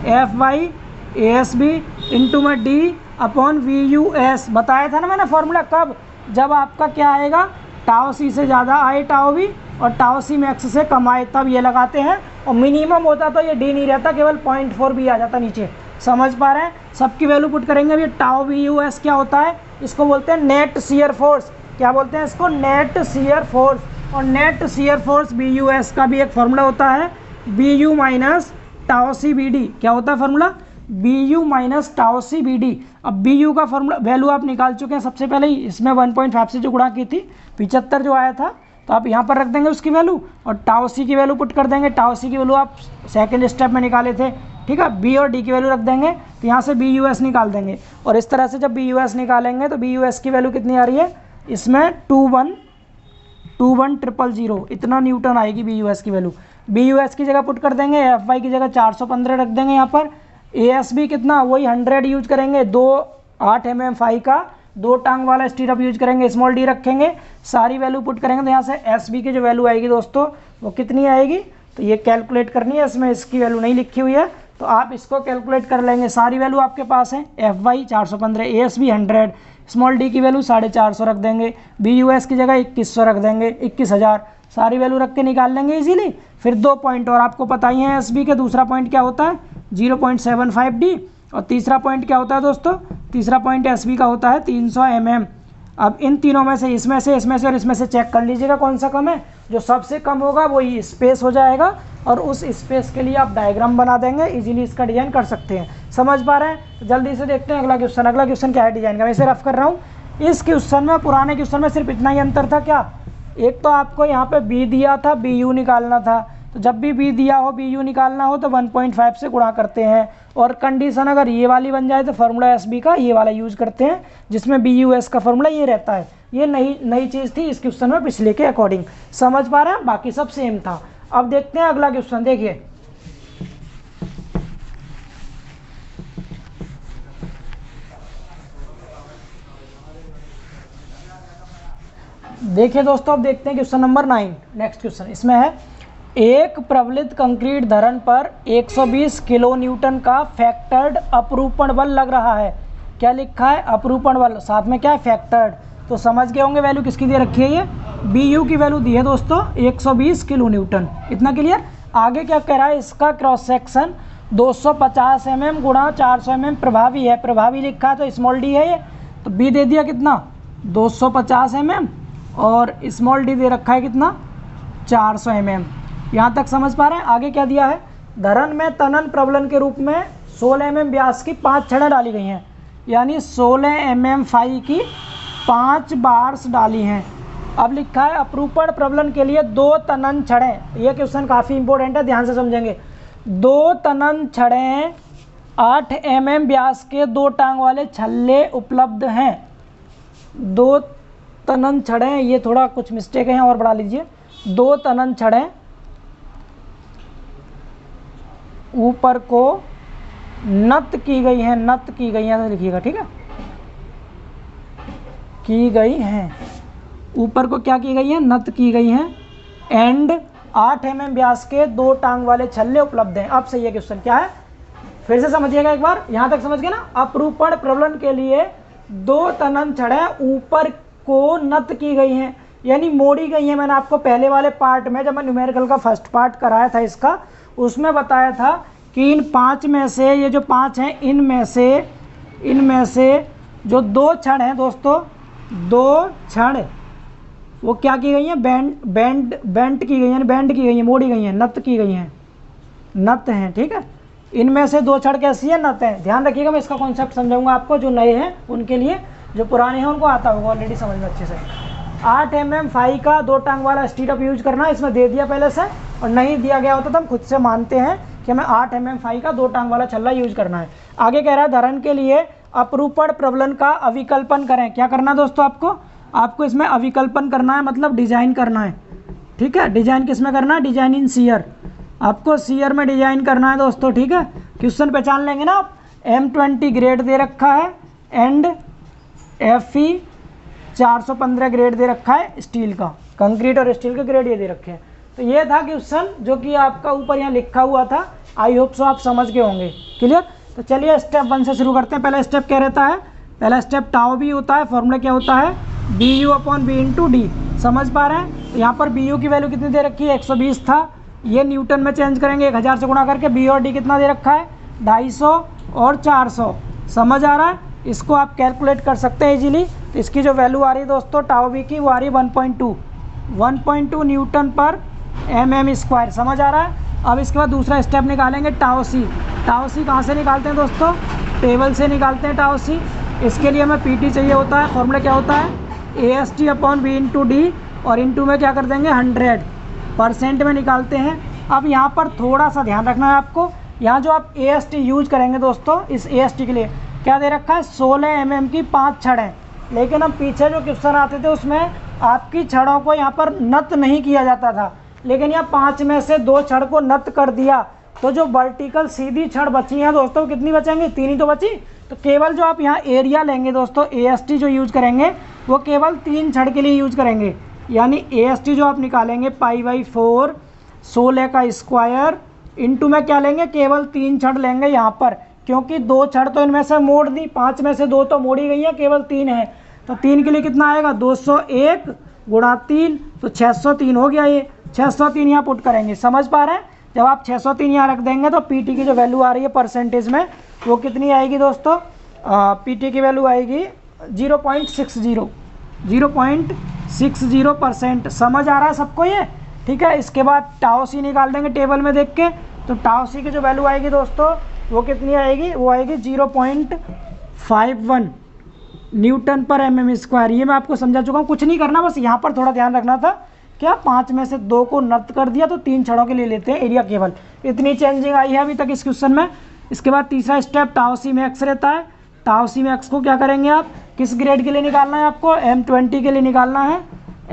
F by A S B into में D upon V U S. बताया था ना मैंने फॉर्मूला, कब, जब आपका क्या आएगा, टाओ सी से ज़्यादा आए टाओ बी और टाओ सी मैक्स से कम आए, तब ये लगाते हैं। और मिनिमम होता तो ये डी नहीं रहता, केवल 0.4 भी आ जाता नीचे। समझ पा रहे हैं, सबकी वैल्यू पुट करेंगे। अभी टाओ वी यू एस क्या होता है, इसको बोलते हैं नेट शियर फोर्स। क्या बोलते हैं इसको, नेट शियर फोर्स। और net shear force B U S का भी एक फॉर्मूला होता है, B U minus tau C B D. क्या होता है formula, B U minus tau C B D. अब बी यू का फॉर्मूला वैल्यू आप निकाल चुके हैं सबसे पहले ही, इसमें 1.5 से जो गुणा की थी 75 जो आया था, तो आप यहाँ पर रख देंगे उसकी वैल्यू और टाओ सी की वैल्यू पुट कर देंगे। टाओ सी की वैल्यू आप सेकंड स्टेप में निकाले थे, ठीक है। बी और डी की वैल्यू रख देंगे, तो यहाँ से बी यू एस निकाल देंगे। और इस तरह से जब बी यू एस निकालेंगे तो बी यू एस की वैल्यू कितनी आ रही है, इसमें 21,000 इतना न्यूटन आएगी बी यू एस की वैल्यू। बी यू एस की जगह पुट कर देंगे, एफ वाई की जगह 415 रख देंगे यहाँ पर। ए एस बी कितना, वही 100 यूज करेंगे, 8 mm फाई का 2 टांग वाला स्टीरअप यूज करेंगे, स्मॉल डी रखेंगे, सारी वैल्यू पुट करेंगे। तो यहाँ से एस बी की जो वैल्यू आएगी दोस्तों वो कितनी आएगी, तो ये कैलकुलेट करनी है, इसमें इसकी वैल्यू नहीं लिखी हुई है, तो आप इसको कैलकुलेट कर लेंगे। सारी वैल्यू आपके पास है, F Y 415, A S B 100, small D की वैल्यू 450 रख देंगे, बी यू एस की जगह 2100 रख देंगे, 21,000, सारी वैल्यू रख के निकाल लेंगे इजीली। फिर 2 पॉइंट और आपको पता ही है एस बी के, दूसरा पॉइंट क्या होता है 0.75 डी, और तीसरा पॉइंट क्या होता है दोस्तों, तीसरा पॉइंट एस बी का होता है 300 mm। अब इन तीनों में से इसमें से और इसमें से चेक कर लीजिएगा कौन सा कम है, जो सबसे कम होगा वही स्पेस हो जाएगा, और उस स्पेस के लिए आप डायग्राम बना देंगे, इजीली इसका डिजाइन कर सकते हैं। समझ पा रहे हैं, तो जल्दी से देखते हैं अगला क्वेश्चन। अगला क्वेश्चन क्या है डिजाइन का, मैं इसे रफ कर रहा हूँ। इस क्वेश्चन में, पुराने क्वेश्चन में सिर्फ इतना ही अंतर था, क्या, एक तो आपको यहाँ पे बी दिया था, बी यू निकालना था, तो जब भी बी दिया हो बी यू निकालना हो तो 1.5 से गुणा करते हैं, और कंडीशन अगर ये वाली बन जाए तो फार्मूला एस बी का ये वाला यूज़ करते हैं, जिसमें बी यू एस का फार्मूला ये रहता है। ये नई चीज़ थी इस क्वेश्चन में पिछले के अकॉर्डिंग। समझ पा रहे हैं, बाकी सब सेम था। अब देखते हैं अगला क्वेश्चन, देखिए दोस्तों, अब देखते हैं क्वेश्चन नंबर 9। नेक्स्ट क्वेश्चन इसमें है, एक प्रबलित कंक्रीट धरन पर 120 किलो न्यूटन का फैक्टर्ड अपरूपण बल लग रहा है। क्या लिखा है, अपरूपण बल, साथ में क्या है, फैक्टर्ड। तो समझ गए होंगे वैल्यू किसकी दे रखी है, ये बी यू की वैल्यू दी है दोस्तों 120 किलो न्यूटन। इतना क्लियर। आगे क्या कह रहा है, इसका क्रॉस सेक्शन 250 mm गुणा 400 mm प्रभावी है। प्रभावी लिखा है तो स्मॉल डी है ये, तो बी दे दिया कितना 250 mm, और स्मॉल डी दे रखा है कितना 400 mm। यहाँ तक समझ पा रहे हैं। आगे क्या दिया है, धरन में तनन प्रबलन के रूप में 16 mm व्यास की 5 छड़ें डाली गई हैं, यानी 16 mm फाई की 5 बार्स डाली हैं। अब लिखा है अपरूपण प्रबलन के लिए 2 तनन छड़ें। ये क्वेश्चन काफ़ी इंपॉर्टेंट है, ध्यान से समझेंगे। 2 तनन छड़ें 8 mm व्यास के 2 टांग वाले छल्ले उपलब्ध हैं। 2 तनन छड़ें, ये थोड़ा कुछ मिस्टेक है और बढ़ा लीजिए। 2 तनन छड़ें ऊपर को नत की गई हैं, नत की गई हैं लिखिएगा, ठीक है, की गई हैं, ऊपर को क्या की गई है, नत की गई हैं, एंड 8 mm व्यास के 2 टांग वाले छल्ले उपलब्ध हैं। अब सही है क्वेश्चन, क्या है फिर से समझिएगा एक बार, यहाँ तक समझ गए ना। अपरूपण प्रबलन के लिए 2 तनन छड़ें ऊपर को नत की गई हैं, यानी मोड़ी गई हैं। मैंने आपको पहले वाले पार्ट में, जब मैं न्यूमेरिकल का फर्स्ट पार्ट कराया था इसका, उसमें बताया था कि इन 5 में से, ये जो 5 हैं, इनमें से जो 2 क्षण हैं दोस्तों, 2 क्षण वो क्या की गई हैं, बेंट की गई हैं, बेंड की गई हैं, मोड़ी गई हैं, नत की गई हैं, नत हैं, ठीक है। इनमें से 2 क्षण कैसी है, नत हैं। ध्यान रखिएगा, मैं इसका कॉन्सेप्ट समझाऊंगा आपको, जो नए हैं उनके लिए, जो पुराने हैं उनको आता होगा ऑलरेडी समझ में अच्छे से। 8 mm फाई का 2 टांग वाला स्टीरअप यूज करना है, इसमें दे दिया पहले से, और नहीं दिया गया होता तो हम खुद से मानते हैं कि हमें 8 mm फाई का 2 टांग वाला छल्ला यूज करना है। आगे कह रहा है धरन के लिए अपरूपण प्रबलन का अविकल्पन करें। क्या करना है दोस्तों, आपको इसमें अविकल्पन करना है, मतलब डिजाइन करना है, ठीक है। डिजाइन किस में करना है, डिजाइन इन सीयर, आपको सीयर में डिजाइन करना है दोस्तों, ठीक है। क्वेश्चन पहचान लेंगे ना आप, M20 ग्रेड दे रखा है, एंड FE 415 ग्रेड दे रखा है स्टील का, कंक्रीट और स्टील के ग्रेड ये दे रखे हैं। तो ये था क्वेश्चन जो कि आपका ऊपर यहाँ लिखा हुआ था। आई होप सो आप समझ गए होंगे। क्लियर? तो चलिए स्टेप 1 से शुरू करते हैं। पहला स्टेप क्या रहता है? पहला स्टेप टाउ बी होता है। फॉर्मूला क्या होता है? BU/B/D। समझ पा रहे हैं? तो यहाँ पर BU की वैल्यू कितनी दे रखी है? 120 था, ये न्यूटन में चेंज करेंगे 1000 से गुणा करके। B और D कितना दे रखा है? 250 और 400। समझ आ रहा है? इसको आप कैलकुलेट कर सकते हैं इजीली। तो इसकी जो वैल्यू आ रही है दोस्तों टाउ बी की, वो आ रही है 1.2 न्यूटन पर mm²। समझ आ रहा है? अब इसके बाद दूसरा स्टेप निकालेंगे टाउ सी। टाउ सी कहाँ से निकालते हैं दोस्तों? टेबल से निकालते हैं टाउ सी। इसके लिए हमें PT चाहिए होता है। फॉर्मूला क्या होता है? AST/B/D और इंटू में क्या कर देंगे 100% में निकालते हैं। अब यहाँ पर थोड़ा सा ध्यान रखना है आपको। यहाँ जो आप AST यूज करेंगे दोस्तों, इस AST के लिए क्या दे रखा है? 16 mm की 5 छड़ हैं। लेकिन हम पीछे जो क्वेश्चन आते थे उसमें आपकी छड़ों को यहाँ पर नत नहीं किया जाता था, लेकिन यहाँ 5 में से 2 छड़ को नत कर दिया। तो जो वर्टिकल सीधी छड़ बची हैं दोस्तों, कितनी बचेंगी? 3 ही तो बची। तो केवल जो आप यहाँ एरिया लेंगे दोस्तों, AST जो यूज करेंगे वो केवल 3 छड़ के लिए यूज करेंगे। यानी AST जो आप निकालेंगे π/4 16 का स्क्वायर इंटू में क्या लेंगे? केवल 3 छड़ लेंगे यहाँ पर, क्योंकि 2 छड़ तो इनमें से मोड़ दी, 5 में से 2 तो मोड़ी गई है, केवल 3 है। तो 3 के लिए कितना आएगा? 201 गुणा 3, तो 603 हो गया। ये 603 यहाँ पुट करेंगे। समझ पा रहे हैं? जब आप 603 यहाँ रख देंगे तो PT की जो वैल्यू आ रही है परसेंटेज में, वो कितनी आएगी दोस्तों? PT की वैल्यू आएगी 0.60%। समझ आ रहा है सबको ये? ठीक है। इसके बाद टाउ सी निकाल देंगे टेबल में देख के। तो टाउ सी की जो वैल्यू आएगी दोस्तों, वो कितनी आएगी? वो आएगी 0.51 न्यूटन पर mm²। ये मैं आपको समझा चुका हूँ, कुछ नहीं करना, बस यहाँ पर थोड़ा ध्यान रखना था। क्या 5 में से 2 को नत कर दिया, तो 3 छड़ों के लिए लेते हैं एरिया केवल। इतनी चेंजिंग आई है अभी तक इस क्वेश्चन में। इसके बाद तीसरा स्टेप टाउ सी मैक्स रहता है। टाउ सी मैक्स को क्या करेंगे आप? किस ग्रेड के लिए निकालना है आपको? M20 के लिए निकालना है।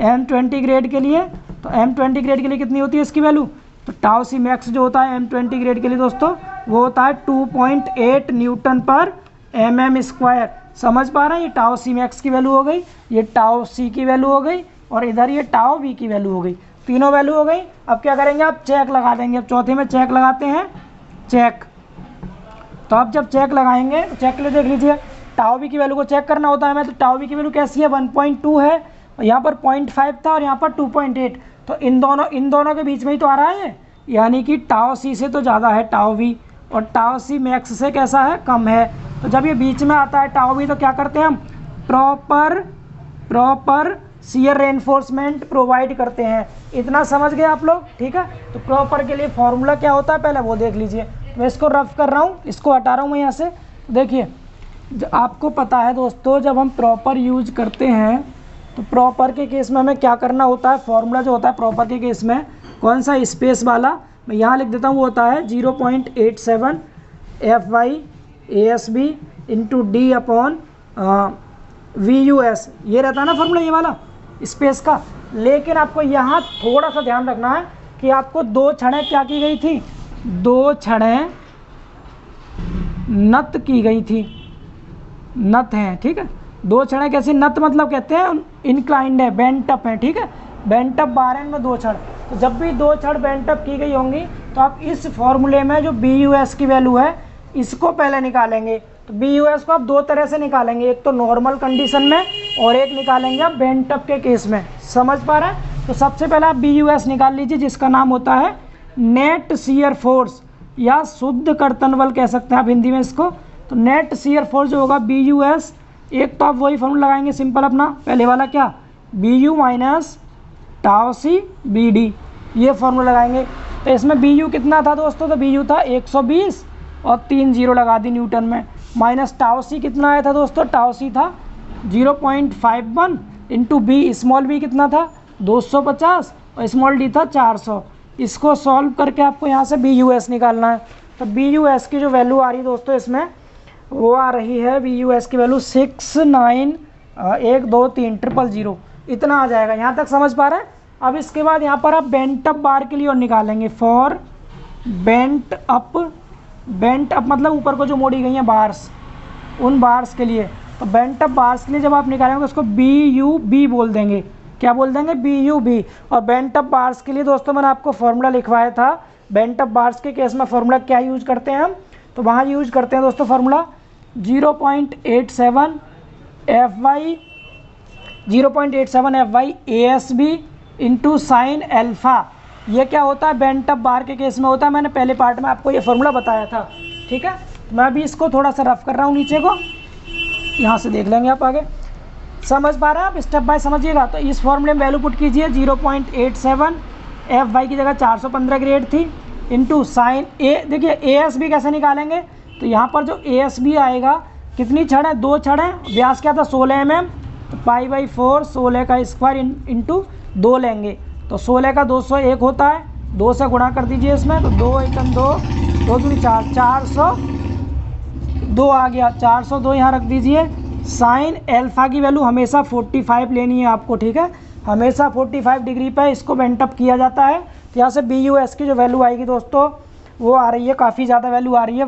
M20 ग्रेड के लिए, तो M20 ग्रेड के लिए कितनी होती है इसकी वैल्यू? तो टाउ सी मैक्स जो होता है M20 ग्रेड के लिए दोस्तों, वो होता है 2.8 न्यूटन पर mm²। समझ पा रहे हैं? ये टाउ सी मैक्स की वैल्यू हो गई, ये टाउ सी की वैल्यू हो गई, और इधर ये टाउ बी की वैल्यू हो गई। तीनों वैल्यू हो गई। अब क्या करेंगे आप? चेक लगा देंगे। अब चौथे में चेक लगाते हैं, चेक। तो आप जब चेक लगाएंगे तो चेक के लिए देख लीजिए, टाउ बी की वैल्यू को चेक करना होता है हमें। तो टाउ बी की वैल्यू कैसी है? 1.2 है, और यहाँ पर 0.5 था, और यहाँ पर 2.8। तो इन दोनों के बीच में ही तो आ रहा है, यानी कि टाउ सी से तो ज़्यादा है टाउ बी, और टाउ सी मैक्स से कैसा है? कम है। तो जब ये बीच में आता है टाउ बी, तो क्या करते हैं हम? प्रॉपर शियर रेनफोर्समेंट प्रोवाइड करते हैं। इतना समझ गए आप लोग? ठीक है। तो प्रॉपर के लिए फॉर्मूला क्या होता है पहले वो देख लीजिए। मैं इसको रफ कर रहा हूँ, इसको हटा रहा हूँ मैं यहाँ से। देखिए, आपको पता है दोस्तों, जब हम प्रॉपर यूज करते हैं तो प्रॉपर के केस में हमें क्या करना होता है? फॉर्मूला जो होता है प्रॉपर के केस में, कौन सा? स्पेस वाला मैं यहाँ लिख देता हूँ, वो होता है 0.87 FY/ASB इंटू D/VUS। ये रहता है ना फॉर्मूला, ये वाला स्पेस का। लेकिन आपको यहाँ थोड़ा सा ध्यान रखना है कि आपको 2 छड़ें क्या की गई थी? 2 छड़ें नत की गई थी, नत हैं। ठीक है। 2 छड़ें कैसी? नत मतलब कहते हैं इंक्लाइंड है, बेंट अप है। ठीक है। बेंट अप बार एंड में 2 छड़। तो जब भी 2 छड़ बेंट अप की गई होंगी, तो आप इस फॉर्मूले में जो BUS की वैल्यू है, इसको पहले निकालेंगे। तो BUS को आप 2 तरह से निकालेंगे, एक तो नॉर्मल कंडीशन में, और एक निकालेंगे आप बेंट अप के केस में। समझ पा रहे हैं? तो सबसे पहले आप BUS निकाल लीजिए, जिसका नाम होता है नेट शियर फोर्स, या शुद्ध कर्तन बल कह सकते हैं आप हिंदी में इसको। तो नेट शियर फोर्स जो होगा BUS, एक तो आप वही फॉर्मूला लगाएंगे सिंपल अपना, पहले वाला क्या? BU माइनस टाउ सी BD, ये फॉर्मूला लगाएंगे। तो इसमें BU कितना था दोस्तों? तो BU था 120 और 3 जीरो लगा दी न्यूटन में, माइनस टाउ सी कितना आया था दोस्तों? टाउ सी था 0.51 इंटू B, स्मॉल b कितना था? 250, और स्मॉल d था 400। इसको सॉल्व करके आपको यहाँ से BUS निकालना है। तो BUS की जो वैल्यू आ रही है दोस्तों इसमें, वो आ रही है BUS की वैल्यू 69123000, इतना आ जाएगा। यहाँ तक समझ पा रहे हैं? अब इसके बाद यहाँ पर आप बेंट अप बार के लिए और निकालेंगे। फॉर बेंट अप मतलब ऊपर को जो मोड़ी गई हैं बार्स, उन बार्स के लिए। तो बेंट अप बार्स के लिए जब आप निकालेंगे तो उसको BUB बोल देंगे। क्या बोल देंगे? BUB। और बेंट अप बार्स के लिए दोस्तों मैंने आपको फॉर्मूला लिखवाया था। बेंट अप बार्स के केस में फॉर्मूला क्या यूज करते हैं हम? तो वहाँ यूज करते हैं दोस्तों formula 0.87 FY ASB into sine alpha. ये क्या होता है? बेंट अप बार के केस में होता है। मैंने पहले पार्ट में आपको ये फॉर्मूला बताया था, ठीक है। मैं अभी इसको थोड़ा सा रफ कर रहा हूँ नीचे को, यहाँ से देख लेंगे आप आगे। समझ पा रहे हैं आप? स्टेप बाय समझिएगा। तो इस फॉर्मूले में वैल्यू पुट कीजिए 0.87 FY की जगह 415 ग्रेड थी इंटू साइन ए। देखिए ASB कैसे निकालेंगे? तो यहाँ पर जो ASB आएगा, कितनी छड़ है? 2 छड़ है। व्यास क्या था? 16 mm। तो π/4 16 का स्क्वायर इंटू 2 लेंगे। तो 16 का 201 होता है, 2 से गुणा कर दीजिए इसमें। तो 2 एकम 2, 2 दूनी 4, 402 आ गया। 402 यहाँ रख दीजिए। साइन अल्फ़ा की वैल्यू हमेशा 45 लेनी है आपको, ठीक है। हमेशा 45 डिग्री पे इसको बेंट अप किया जाता है। तो यहाँ से BUS की जो वैल्यू आएगी दोस्तों, वो आ रही है, काफ़ी ज़्यादा वैल्यू आ रही है,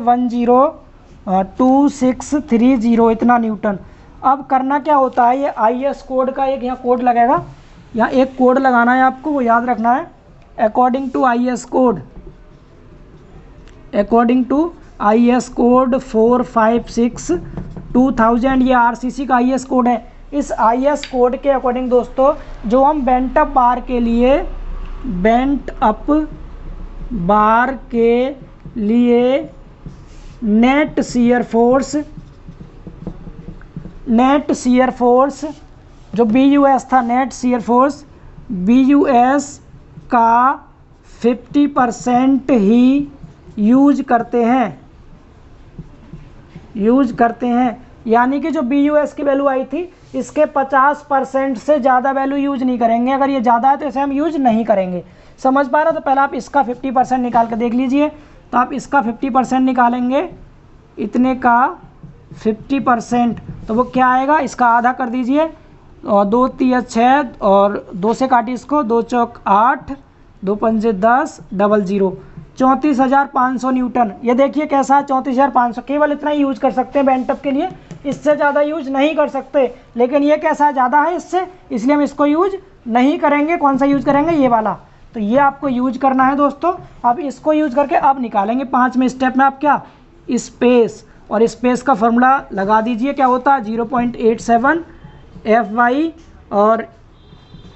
102630 इतना न्यूटन। अब करना क्या होता है, ये IS कोड का एक यहाँ कोड लगेगा, यहाँ एक कोड लगाना है आपको, वो याद रखना है। अकॉर्डिंग टू IS कोड 456-2000, ये RCC का IS कोड है। इस IS कोड के अकॉर्डिंग दोस्तों, जो हम बेंट अप बार के लिए नेट शियर फोर्स जो BUS था, नेट शियर फोर्स BUS का 50% ही यूज करते हैं। यानी कि जो BUS की वैल्यू आई थी, इसके 50% से ज़्यादा वैल्यू यूज नहीं करेंगे। अगर ये ज़्यादा है तो इसे हम यूज नहीं करेंगे। समझ पा रहे हो? तो पहले आप इसका 50% निकाल के देख लीजिए। तो आप इसका 50% निकालेंगे, इतने का 50%, तो वो क्या आएगा? इसका आधा कर दीजिए, और 2 3 6 और 2 से काटिए इसको, 2 चौक 8, 2 पंजे 10, 00 34,500 न्यूटन। ये देखिए कैसा है, 34,500। केवल इतना ही यूज कर सकते हैं बेंट अप के लिए, इससे ज़्यादा यूज नहीं कर सकते। लेकिन ये कैसा है? ज़्यादा है इससे, इसलिए हम इसको यूज नहीं करेंगे। कौन सा यूज करेंगे? ये वाला। तो ये आपको यूज करना है दोस्तों। अब इसको यूज करके अब निकालेंगे 5वें स्टेप में आप क्या? स्पेस। और स्पेस का फॉर्मूला लगा दीजिए, क्या होता है? 0.87 FY और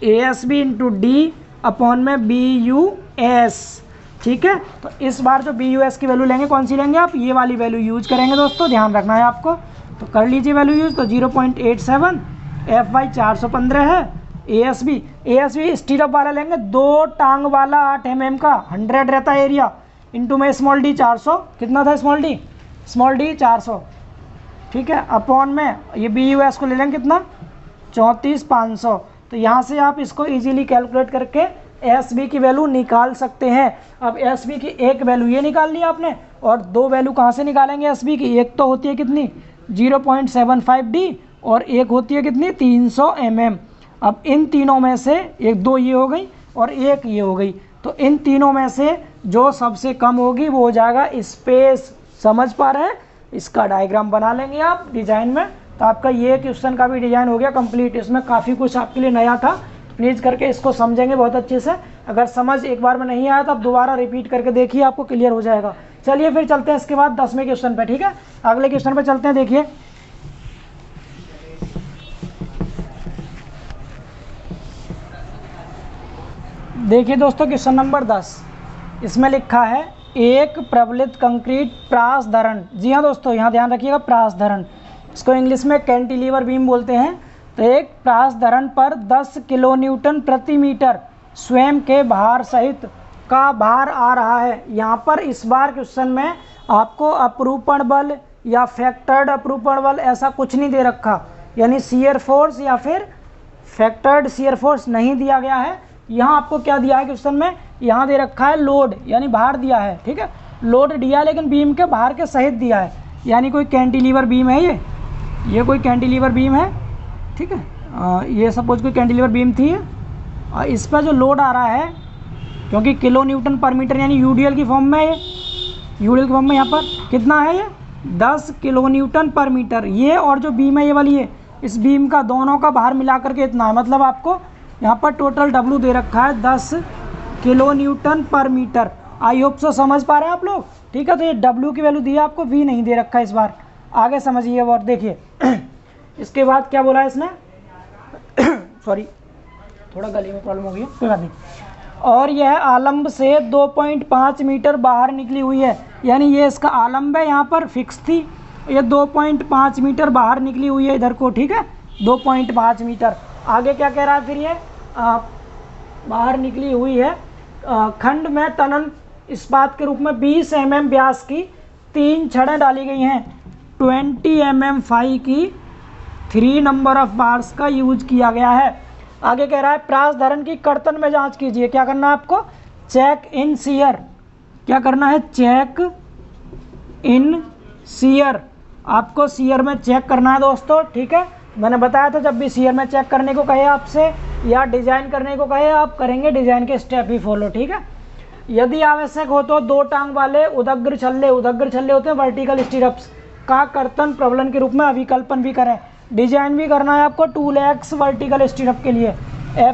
ASB इंटू D अपॉन में BUS, ठीक है। तो इस बार जो BUS की वैल्यू लेंगे, कौन सी लेंगे आप? ये वाली वैल्यू यूज करेंगे दोस्तों, ध्यान रखना है आपको। तो कर लीजिए वैल्यू यूज। तो 0.87 FY 415 है। ASB स्टीरअप वाला लेंगे, 2 टांग वाला 8 mm का, 100 रहता है एरिया, इंटू में स्मॉल d 400, कितना था स्मॉल d 400, ठीक है। अपॉन में ये BUS को ले लेंगे कितना? 34,500। तो यहाँ से आप इसको इजीली कैलकुलेट करके SB की वैल्यू निकाल सकते हैं। अब SB की एक वैल्यू ये निकाल ली आपने, और 2 वैल्यू कहाँ से निकालेंगे SB की? एक तो होती है कितनी? 0.75D, और एक होती है कितनी? 300 mm। अब इन तीनों में से एक 2 ये हो गई और एक ये हो गई। तो इन तीनों में से जो सबसे कम होगी वो हो जाएगा स्पेस। समझ पा रहे हैं? इसका डायग्राम बना लेंगे आप डिज़ाइन में। तो आपका ये क्वेश्चन का भी डिज़ाइन हो गया कंप्लीट। इसमें काफ़ी कुछ आपके लिए नया था, प्लीज़ करके इसको समझेंगे बहुत अच्छे से। अगर समझ एक बार में नहीं आया तो आप दोबारा रिपीट करके देखिए, आपको क्लियर हो जाएगा। चलिए फिर चलते हैं इसके बाद 10वें क्वेश्चन पे, ठीक है। अगले क्वेश्चन पे चलते हैं। देखिए दोस्तों, क्वेश्चन नंबर 10, इसमें लिखा है एक प्रबलित कंक्रीट प्रासधरण। जी हाँ दोस्तों, यहाँ ध्यान रखिएगा, प्रासधरण, इसको इंग्लिश में कैंटिलीवर बीम बोलते हैं। तो एक प्रासधरण पर 10 किलो न्यूटन प्रति मीटर स्वयं के भार सहित का भार आ रहा है। यहाँ पर इस बार क्वेश्चन में आपको अपरूपण बल या फैक्टर्ड अपरूपण बल ऐसा कुछ नहीं दे रखा, यानी शियर फोर्स या फिर फैक्टर्ड शियर फोर्स नहीं दिया गया है। यहाँ आपको क्या दिया है क्वेश्चन में? यहाँ दे रखा है लोड, यानी भार दिया है, ठीक है। लोड दिया है लेकिन बीम के भार के सहित दिया है, यानी कोई कैंटिलीवर बीम है ये कोई कैंटिलीवर बीम है, ठीक है। ये सपोज कोई कैंटिलीवर बीम थी, और इस पर जो लोड आ रहा है, क्योंकि किलो न्यूटन पर मीटर यानी यूडीएल की फॉर्म में, यूडीएल की फॉर्म में यहाँ पर कितना है? ये 10 किलो न्यूटन पर मीटर। ये और जो बीम है ये वाली है, इस बीम का दोनों का बाहर मिला करके इतना है, मतलब आपको यहाँ पर टोटल W दे रखा है 10 किलो न्यूटन पर मीटर। आई होप सो समझ पा रहे हैं आप लोग, ठीक है। तो ये W की वैल्यू दी है आपको, V नहीं दे रखा है इस बार। आगे समझिए और देखिए इसके बाद क्या बोला है इसने सॉरी थोड़ा गले में प्रॉब्लम हो गई है, कोई बात नहीं। और यह आलम्ब से 2.5 मीटर बाहर निकली हुई है, यानी ये इसका आलम्ब है, यहाँ पर फिक्स थी, ये 2.5 मीटर बाहर निकली हुई है इधर को, ठीक है 2.5 मीटर। आगे क्या कह रहा है फिर ये बाहर निकली हुई है खंड में तनन इस्पात के रूप में 20 mm व्यास की 3 छड़ें डाली गई हैं। 20 mm फाई की 3 नंबर ऑफ बार्स का यूज किया गया है। आगे कह रहा है प्रास धरण की कर्तन में जांच कीजिए। क्या करना है आपको? Check in shear. क्या करना है? Check in shear. आपको शियर में चेक करना है दोस्तों, ठीक है। मैंने बताया था जब भी शियर में चेक करने को कहे आपसे या डिजाइन करने को कहे, आप करेंगे डिजाइन के स्टेप ही फॉलो, ठीक है। यदि आवश्यक हो तो 2 टांग वाले उदग्र छल्ले होते हैं वर्टिकल स्टीरअप्स का कर्तन प्रबलन के रूप में अभिकल्पन भी करें। डिजाइन भी करना है आपको 2 लेग्स वर्टिकल स्टीरअप के लिए।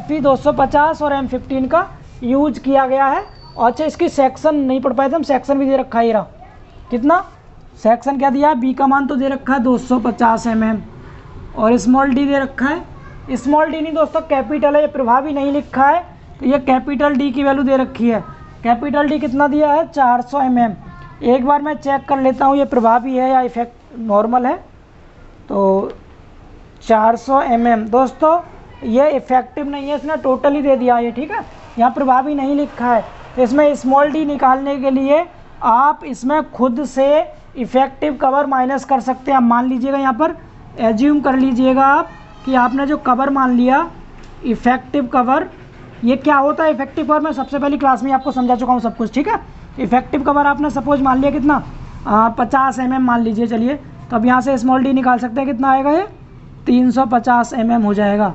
FE 250 और M15 का यूज किया गया है। अच्छा इसकी सेक्शन नहीं पढ़ पाए थे हम, सेक्शन भी दे रखा है। ये कितना सेक्शन क्या दिया है? बी का मान तो दे रखा है 250 mm और स्मॉल डी दे रखा है। स्मॉल डी नहीं दोस्तों कैपिटल है, ये प्रभावी नहीं लिखा है, तो ये कैपिटल डी की वैल्यू दे रखी है। कैपिटल डी कितना दिया है? 400 mm। एक बार मैं चेक कर लेता हूँ ये प्रभावी है या इफेक्ट नॉर्मल है। तो 400 mm दोस्तों ये इफेक्टिव नहीं है, इसने टोटली दे दिया ये, ठीक है। यहाँ प्रभावी नहीं लिखा है, तो इसमें स्मॉल डी निकालने के लिए आप इसमें खुद से इफेक्टिव कवर माइनस कर सकते हैं। आप मान लीजिएगा यहाँ पर एज्यूम कर लीजिएगा आप कि आपने जो कवर मान लिया इफेक्टिव कवर, ये क्या होता है इफेक्टिव कवर? मैं सबसे पहली क्लास में आपको समझा चुका हूँ सब कुछ, ठीक है। इफेक्टिव कवर आपने सपोज मान लिया कितना 50 mm मान लीजिए, चलिए। तो अब यहाँ से स्मॉल डी निकाल सकते हैं, कितना आएगा? ये 350 mm हो जाएगा।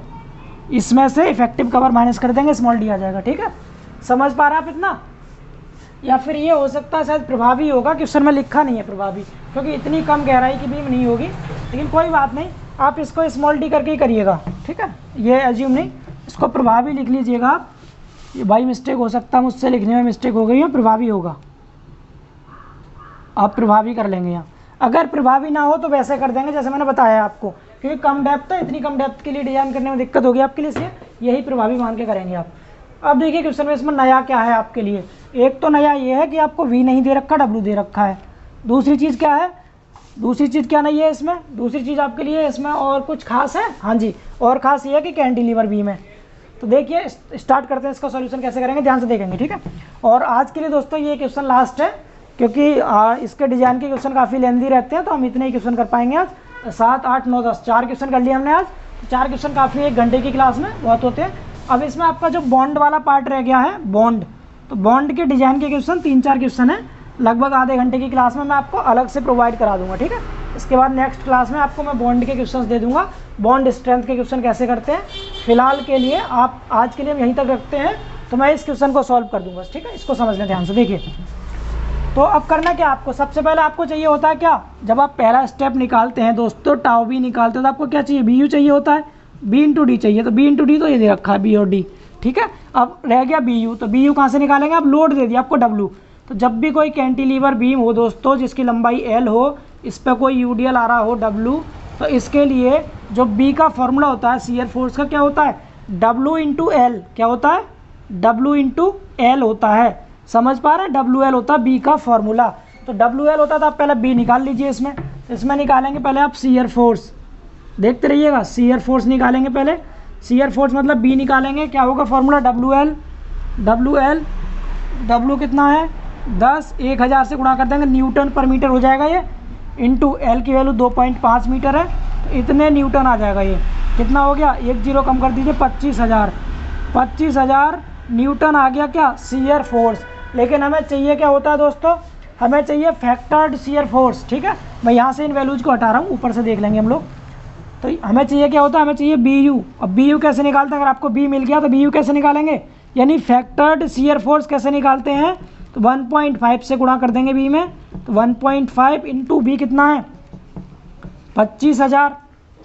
इसमें से इफेक्टिव कवर माइनस कर देंगे, स्मॉल डी आ जाएगा, ठीक है। समझ पा रहे आप इतना? या फिर ये हो सकता है शायद प्रभावी होगा, क्वेश्चन में लिखा नहीं है प्रभावी, क्योंकि इतनी कम गहराई की बीम नहीं होगी, लेकिन कोई बात नहीं, आप इसको स्मॉल डी करके ही करिएगा, ठीक है। ये एज्यूम नहीं, इसको प्रभावी लिख लीजिएगा आप। ये भाई मिस्टेक हो सकता है, मुझसे लिखने में मिस्टेक हो गई है, प्रभावी होगा, आप प्रभावी कर लेंगे यहाँ। अगर प्रभावी ना हो तो वैसे कर देंगे जैसे मैंने बताया आपको, क्योंकि कम डेप्थ है, इतनी कम डेप्थ के लिए डिजाइन करने में दिक्कत होगी आपके लिए, इसलिए यही प्रभावी मान के करेंगे आप। अब देखिए क्वेश्चन में इसमें नया क्या है आपके लिए। एक तो नया ये है कि आपको V नहीं दे रखा, W दे रखा है। दूसरी चीज़ क्या है? दूसरी चीज़ क्या नहीं है इसमें? दूसरी चीज़ आपके लिए इसमें और कुछ खास है? हाँ जी, और ख़ास ये है कि कैंटिलीवर बीम है। तो देखिए स्टार्ट करते हैं, इसका सॉल्यूशन कैसे करेंगे ध्यान से देखेंगे, ठीक है। और आज के लिए दोस्तों ये क्वेश्चन लास्ट है, क्योंकि इसके डिजाइन के क्वेश्चन काफ़ी लेंदी रहते हैं, तो हम इतने ही क्वेश्चन कर पाएंगे आज। 7, 8, 9, 10 4 क्वेश्चन कर लिए हमने आज। 4 क्वेश्चन काफ़ी 1 घंटे की क्लास में बहुत होते हैं। अब इसमें आपका जो बॉन्ड वाला पार्ट रह गया है, बॉन्ड, तो बॉन्ड के डिजाइन के क्वेश्चन 3-4 क्वेश्चन है, लगभग आधे घंटे की क्लास में मैं आपको अलग से प्रोवाइड करा दूंगा, ठीक है। इसके बाद नेक्स्ट क्लास में आपको मैं बॉन्ड के क्वेश्चंस दे दूंगा, बॉन्ड स्ट्रेंथ के क्वेश्चन कैसे करते हैं। फिलहाल के लिए आप आज के लिए हम यहीं तक रखते हैं, तो मैं इस क्वेश्चन को सॉल्व कर दूंगा, ठीक है। इसको समझ लें ध्यान से, देखिए। तो अब करना क्या आपको? सबसे पहले आपको चाहिए होता है क्या? जब आप पहला स्टेप निकालते हैं दोस्तों, टाउ बी निकालते हो, तो आपको क्या चाहिए? BU चाहिए होता है, B × D चाहिए, तो B × D तो ये दे रखा है B और D, ठीक है। अब रह गया BU, तो BU कहाँ से निकालेंगे? आप लोड दे दिया आपको W। तो जब भी कोई कैंटिलीवर बीम हो दोस्तों जिसकी लंबाई L हो, इस पर कोई UDL आ रहा हो W, तो इसके लिए जो B का फॉर्मूला होता है शियर फोर्स का, क्या होता है? W × L। क्या होता है? W × L होता है, समझ पा रहे हैं? WL होता है B का फॉर्मूला। तो WL होता है, तो आप पहले B निकाल लीजिए इसमें। तो इसमें निकालेंगे पहले आप शियर फोर्स, देखते रहिएगा, शियर फोर्स निकालेंगे पहले। शियर फोर्स मतलब B निकालेंगे, क्या होगा फॉर्मूला? WL W कितना है? 10, 1000 से गुणा कर देंगे, न्यूटन पर मीटर हो जाएगा ये, इंटू L की वैल्यू 2.5 मीटर है, तो इतने न्यूटन आ जाएगा। ये कितना हो गया? 1 0 कम कर दीजिए, 25,000 न्यूटन आ गया क्या? Shear force. लेकिन हमें चाहिए क्या होता है दोस्तों? हमें चाहिए फैक्टर्ड शियर फोर्स, ठीक है। मैं यहाँ से इन वैल्यूज को हटा रहा हूँ, ऊपर से देख लेंगे हम लोग। तो हमें चाहिए क्या होता है? हमें चाहिए BU। अब BU कैसे निकालते हैं? अगर आपको B मिल गया तो BU कैसे निकालेंगे, यानी फैक्टर्ड शियर फोर्स कैसे निकालते हैं? तो 1.5 से गुणा कर देंगे B में, तो 1.5 इंटू बी कितना है 25,000।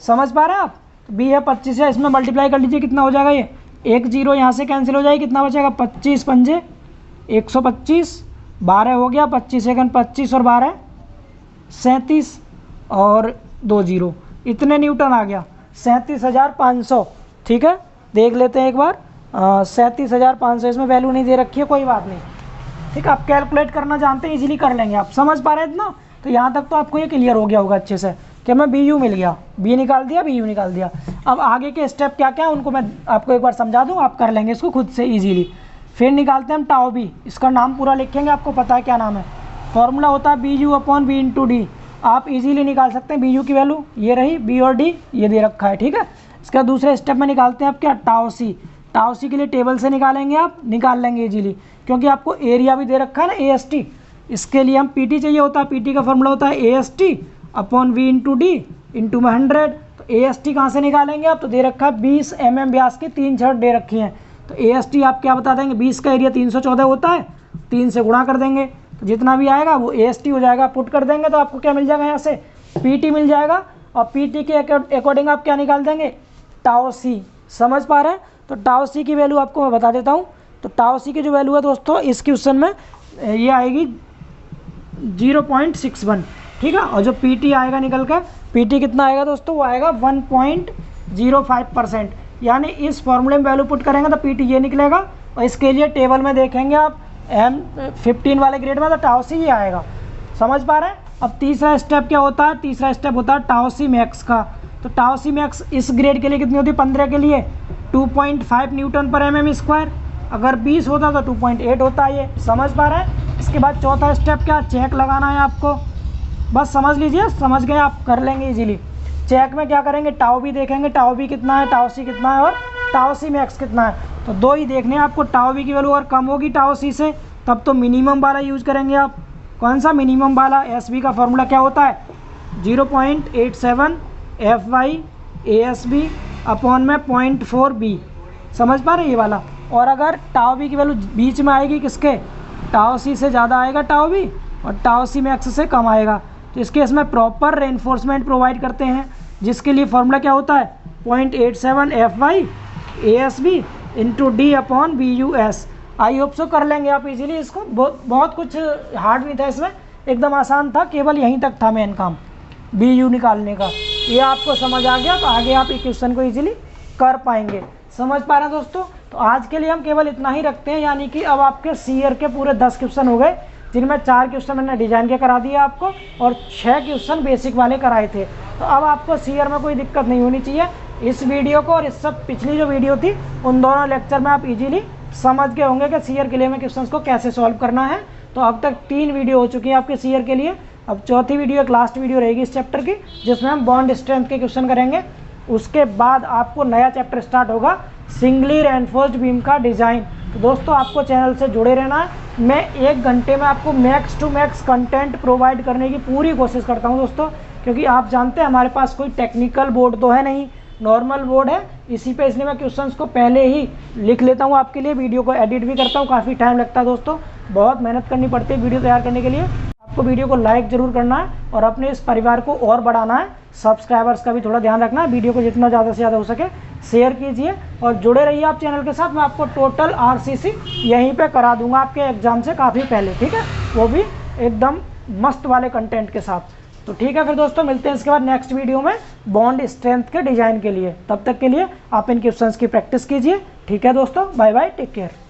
समझ पा रहे हैं आप? तो बी है 25 है, इसमें मल्टीप्लाई कर लीजिए कितना हो जाएगा, ये 1 0 यहाँ से कैंसिल हो जाएगी, कितना बचेगा 25 पंजे 125, 12 हो गया 25 सेकंड, 25 और 12 37 और 2 0, इतने न्यूटन आ गया 37,500। ठीक है, देख लेते हैं एक बार। 37,500 इसमें वैल्यू नहीं दे रखी है, कोई बात नहीं। ठीक है, आप कैलकुलेट करना जानते हैं, इजीली कर लेंगे आप। समझ पा रहे हैं इतना? तो यहाँ तक तो आपको ये क्लियर हो गया होगा अच्छे से कि हमें बी यू मिल गया, बी निकाल दिया, बी यू निकाल दिया। अब आगे के स्टेप क्या क्या है उनको मैं आपको एक बार समझा दूँ, आप कर लेंगे इसको खुद से ईजीली। फिर निकालते हैं हम टाउ बी, इसका नाम पूरा लिखेंगे, आपको पता है क्या नाम है। फॉर्मूला होता है B U upon B into D. आप इजीली निकाल सकते हैं बी यू की वैल्यू, ये रही, बी और डी ये दे रखा है। ठीक है, इसका दूसरे स्टेप में निकालते हैं आप क्या, टाउ सी। टाउ सी के लिए टेबल से निकालेंगे, आप निकाल लेंगे इजीली, क्योंकि आपको एरिया भी दे रखा है ना ए एस टी। इसके लिए हम पी टी चाहिए होता है, पी टी का फॉर्मूला होता है A S T upon V into D into में 100। तो ए एस टी कहाँ से निकालेंगे आप, तो दे रखा है 20 mm व्यास की 3 छड़ दे रखी हैं। तो ए एस टी आप क्या बता देंगे, 20 का एरिया 314 होता है, 3 से गुणा कर देंगे तो जितना भी आएगा वो ए एस टी हो जाएगा। पुट कर देंगे तो आपको क्या मिल जाएगा, यहाँ से पी टी मिल जाएगा, और पी टी के अकॉर्डिंग आप क्या निकाल देंगे, टाउ सी। समझ पा रहे हैं? तो टाउ सी की वैल्यू आपको मैं बता देता हूँ। तो टाउ सी की जो वैल्यू है दोस्तों इस क्वेश्चन में ये आएगी 0.61। ठीक है, और जो पी टी आएगा निकल कर, पी टी कितना आएगा दोस्तों, वो आएगा 1.05%। यानी इस फॉर्मूले में वैल्यू पुट करेंगे तो पी टी ये निकलेगा, और इसके लिए टेबल में देखेंगे आप M15 वाले ग्रेड में तो टाउ सी ये आएगा। समझ पा रहे हैं? अब तीसरा स्टेप क्या होता है, तीसरा स्टेप होता है टाउ सी मैक्स का। तो टाउ सी मैक्स इस ग्रेड के लिए कितनी होती है, 15 के लिए 2.5 न्यूटन पर mm स्क्वायर। अगर 20 होता तो 2.8 होता है ये। समझ पा रहे हैं? इसके बाद चौथा स्टेप क्या, चेक लगाना है आपको। बस समझ लीजिए, समझ गए आप, कर लेंगे इजीली। चेक में क्या करेंगे, टाउ बी देखेंगे, टाउ बी कितना है, टाउ सी कितना है, और टाउ सी मैक्स कितना है। तो दो ही देखने हैं आपको। टाउ बी की वैल्यू अगर कम होगी टाउ सी से तब तो मिनिमम वाला यूज करेंगे आप। कौन सा मिनिमम वाला, एस बी का फॉर्मूला क्या होता है 0.87 F Y A S B upon में 0.4 बी। समझ पा रहे हैं ये वाला। और अगर टाउ बी की वैल्यू बीच में आएगी किसके, टाउ सी से ज़्यादा आएगा टाउ बी, और टाउ सी मैक्स से कम आएगा, तो इसके इसमें प्रॉपर रेनफोर्समेंट प्रोवाइड करते हैं, जिसके लिए फॉर्मूला क्या होता है 0.87 F Y A S B into D upon B U S. I hope so कर लेंगे आप इजीली इसको। बहुत कुछ हार्ड नहीं था इसमें, एकदम आसान था, केवल यहीं तक था मेन काम बी यू निकालने का। ये आपको समझ आ गया तो आगे आप इस क्वेश्चन को इजीली कर पाएंगे। समझ पा रहे हैं दोस्तों? तो आज के लिए हम केवल इतना ही रखते हैं, यानी कि अब आपके सीयर के पूरे 10 क्वेश्चन हो गए, जिनमें 4 क्वेश्चन मैंने डिजाइन के करा दिया आपको, और 6 क्वेश्चन बेसिक वाले कराए थे। तो अब आपको सीयर में कोई दिक्कत नहीं होनी चाहिए। इस वीडियो को और इस सब पिछली जो वीडियो थी उन दोनों लेक्चर में आप इजीली समझ गए होंगे कि सीयर के लिए में क्वेश्चंस को कैसे सॉल्व करना है। तो अब तक 3 वीडियो हो चुकी है आपके सीयर के लिए। अब चौथी वीडियो एक लास्ट वीडियो रहेगी इस चैप्टर की, जिसमें हम बॉन्ड स्ट्रेंथ के क्वेश्चन करेंगे। उसके बाद आपको नया चैप्टर स्टार्ट होगा, सिंगली रेनफोर्स्ड बीम का डिज़ाइन। तो दोस्तों आपको चैनल से जुड़े रहना है। मैं 1 घंटे में आपको max to max content provide करने की पूरी कोशिश करता हूं दोस्तों, क्योंकि आप जानते हैं हमारे पास कोई टेक्निकल बोर्ड तो है नहीं, नॉर्मल बोर्ड है इसी पे, इसलिए मैं क्वेश्चंस को पहले ही लिख लेता हूं आपके लिए, वीडियो को एडिट भी करता हूं, काफ़ी टाइम लगता है दोस्तों, बहुत मेहनत करनी पड़ती है वीडियो तैयार करने के लिए। आपको वीडियो को लाइक जरूर करना है और अपने इस परिवार को और बढ़ाना है। सब्सक्राइबर्स का भी थोड़ा ध्यान रखना है, वीडियो को जितना ज़्यादा से ज़्यादा हो सके शेयर कीजिए और जुड़े रहिए आप चैनल के साथ। मैं आपको टोटल आरसीसी यहीं पे करा दूंगा आपके एग्जाम से काफ़ी पहले, ठीक है, वो भी एकदम मस्त वाले कंटेंट के साथ। तो ठीक है फिर दोस्तों, मिलते हैं इसके बाद नेक्स्ट वीडियो में बॉन्ड स्ट्रेंथ के डिजाइन के लिए। तब तक के लिए आप इन क्वेश्चंस की प्रैक्टिस कीजिए। ठीक है दोस्तों, बाय बाय, टेक केयर।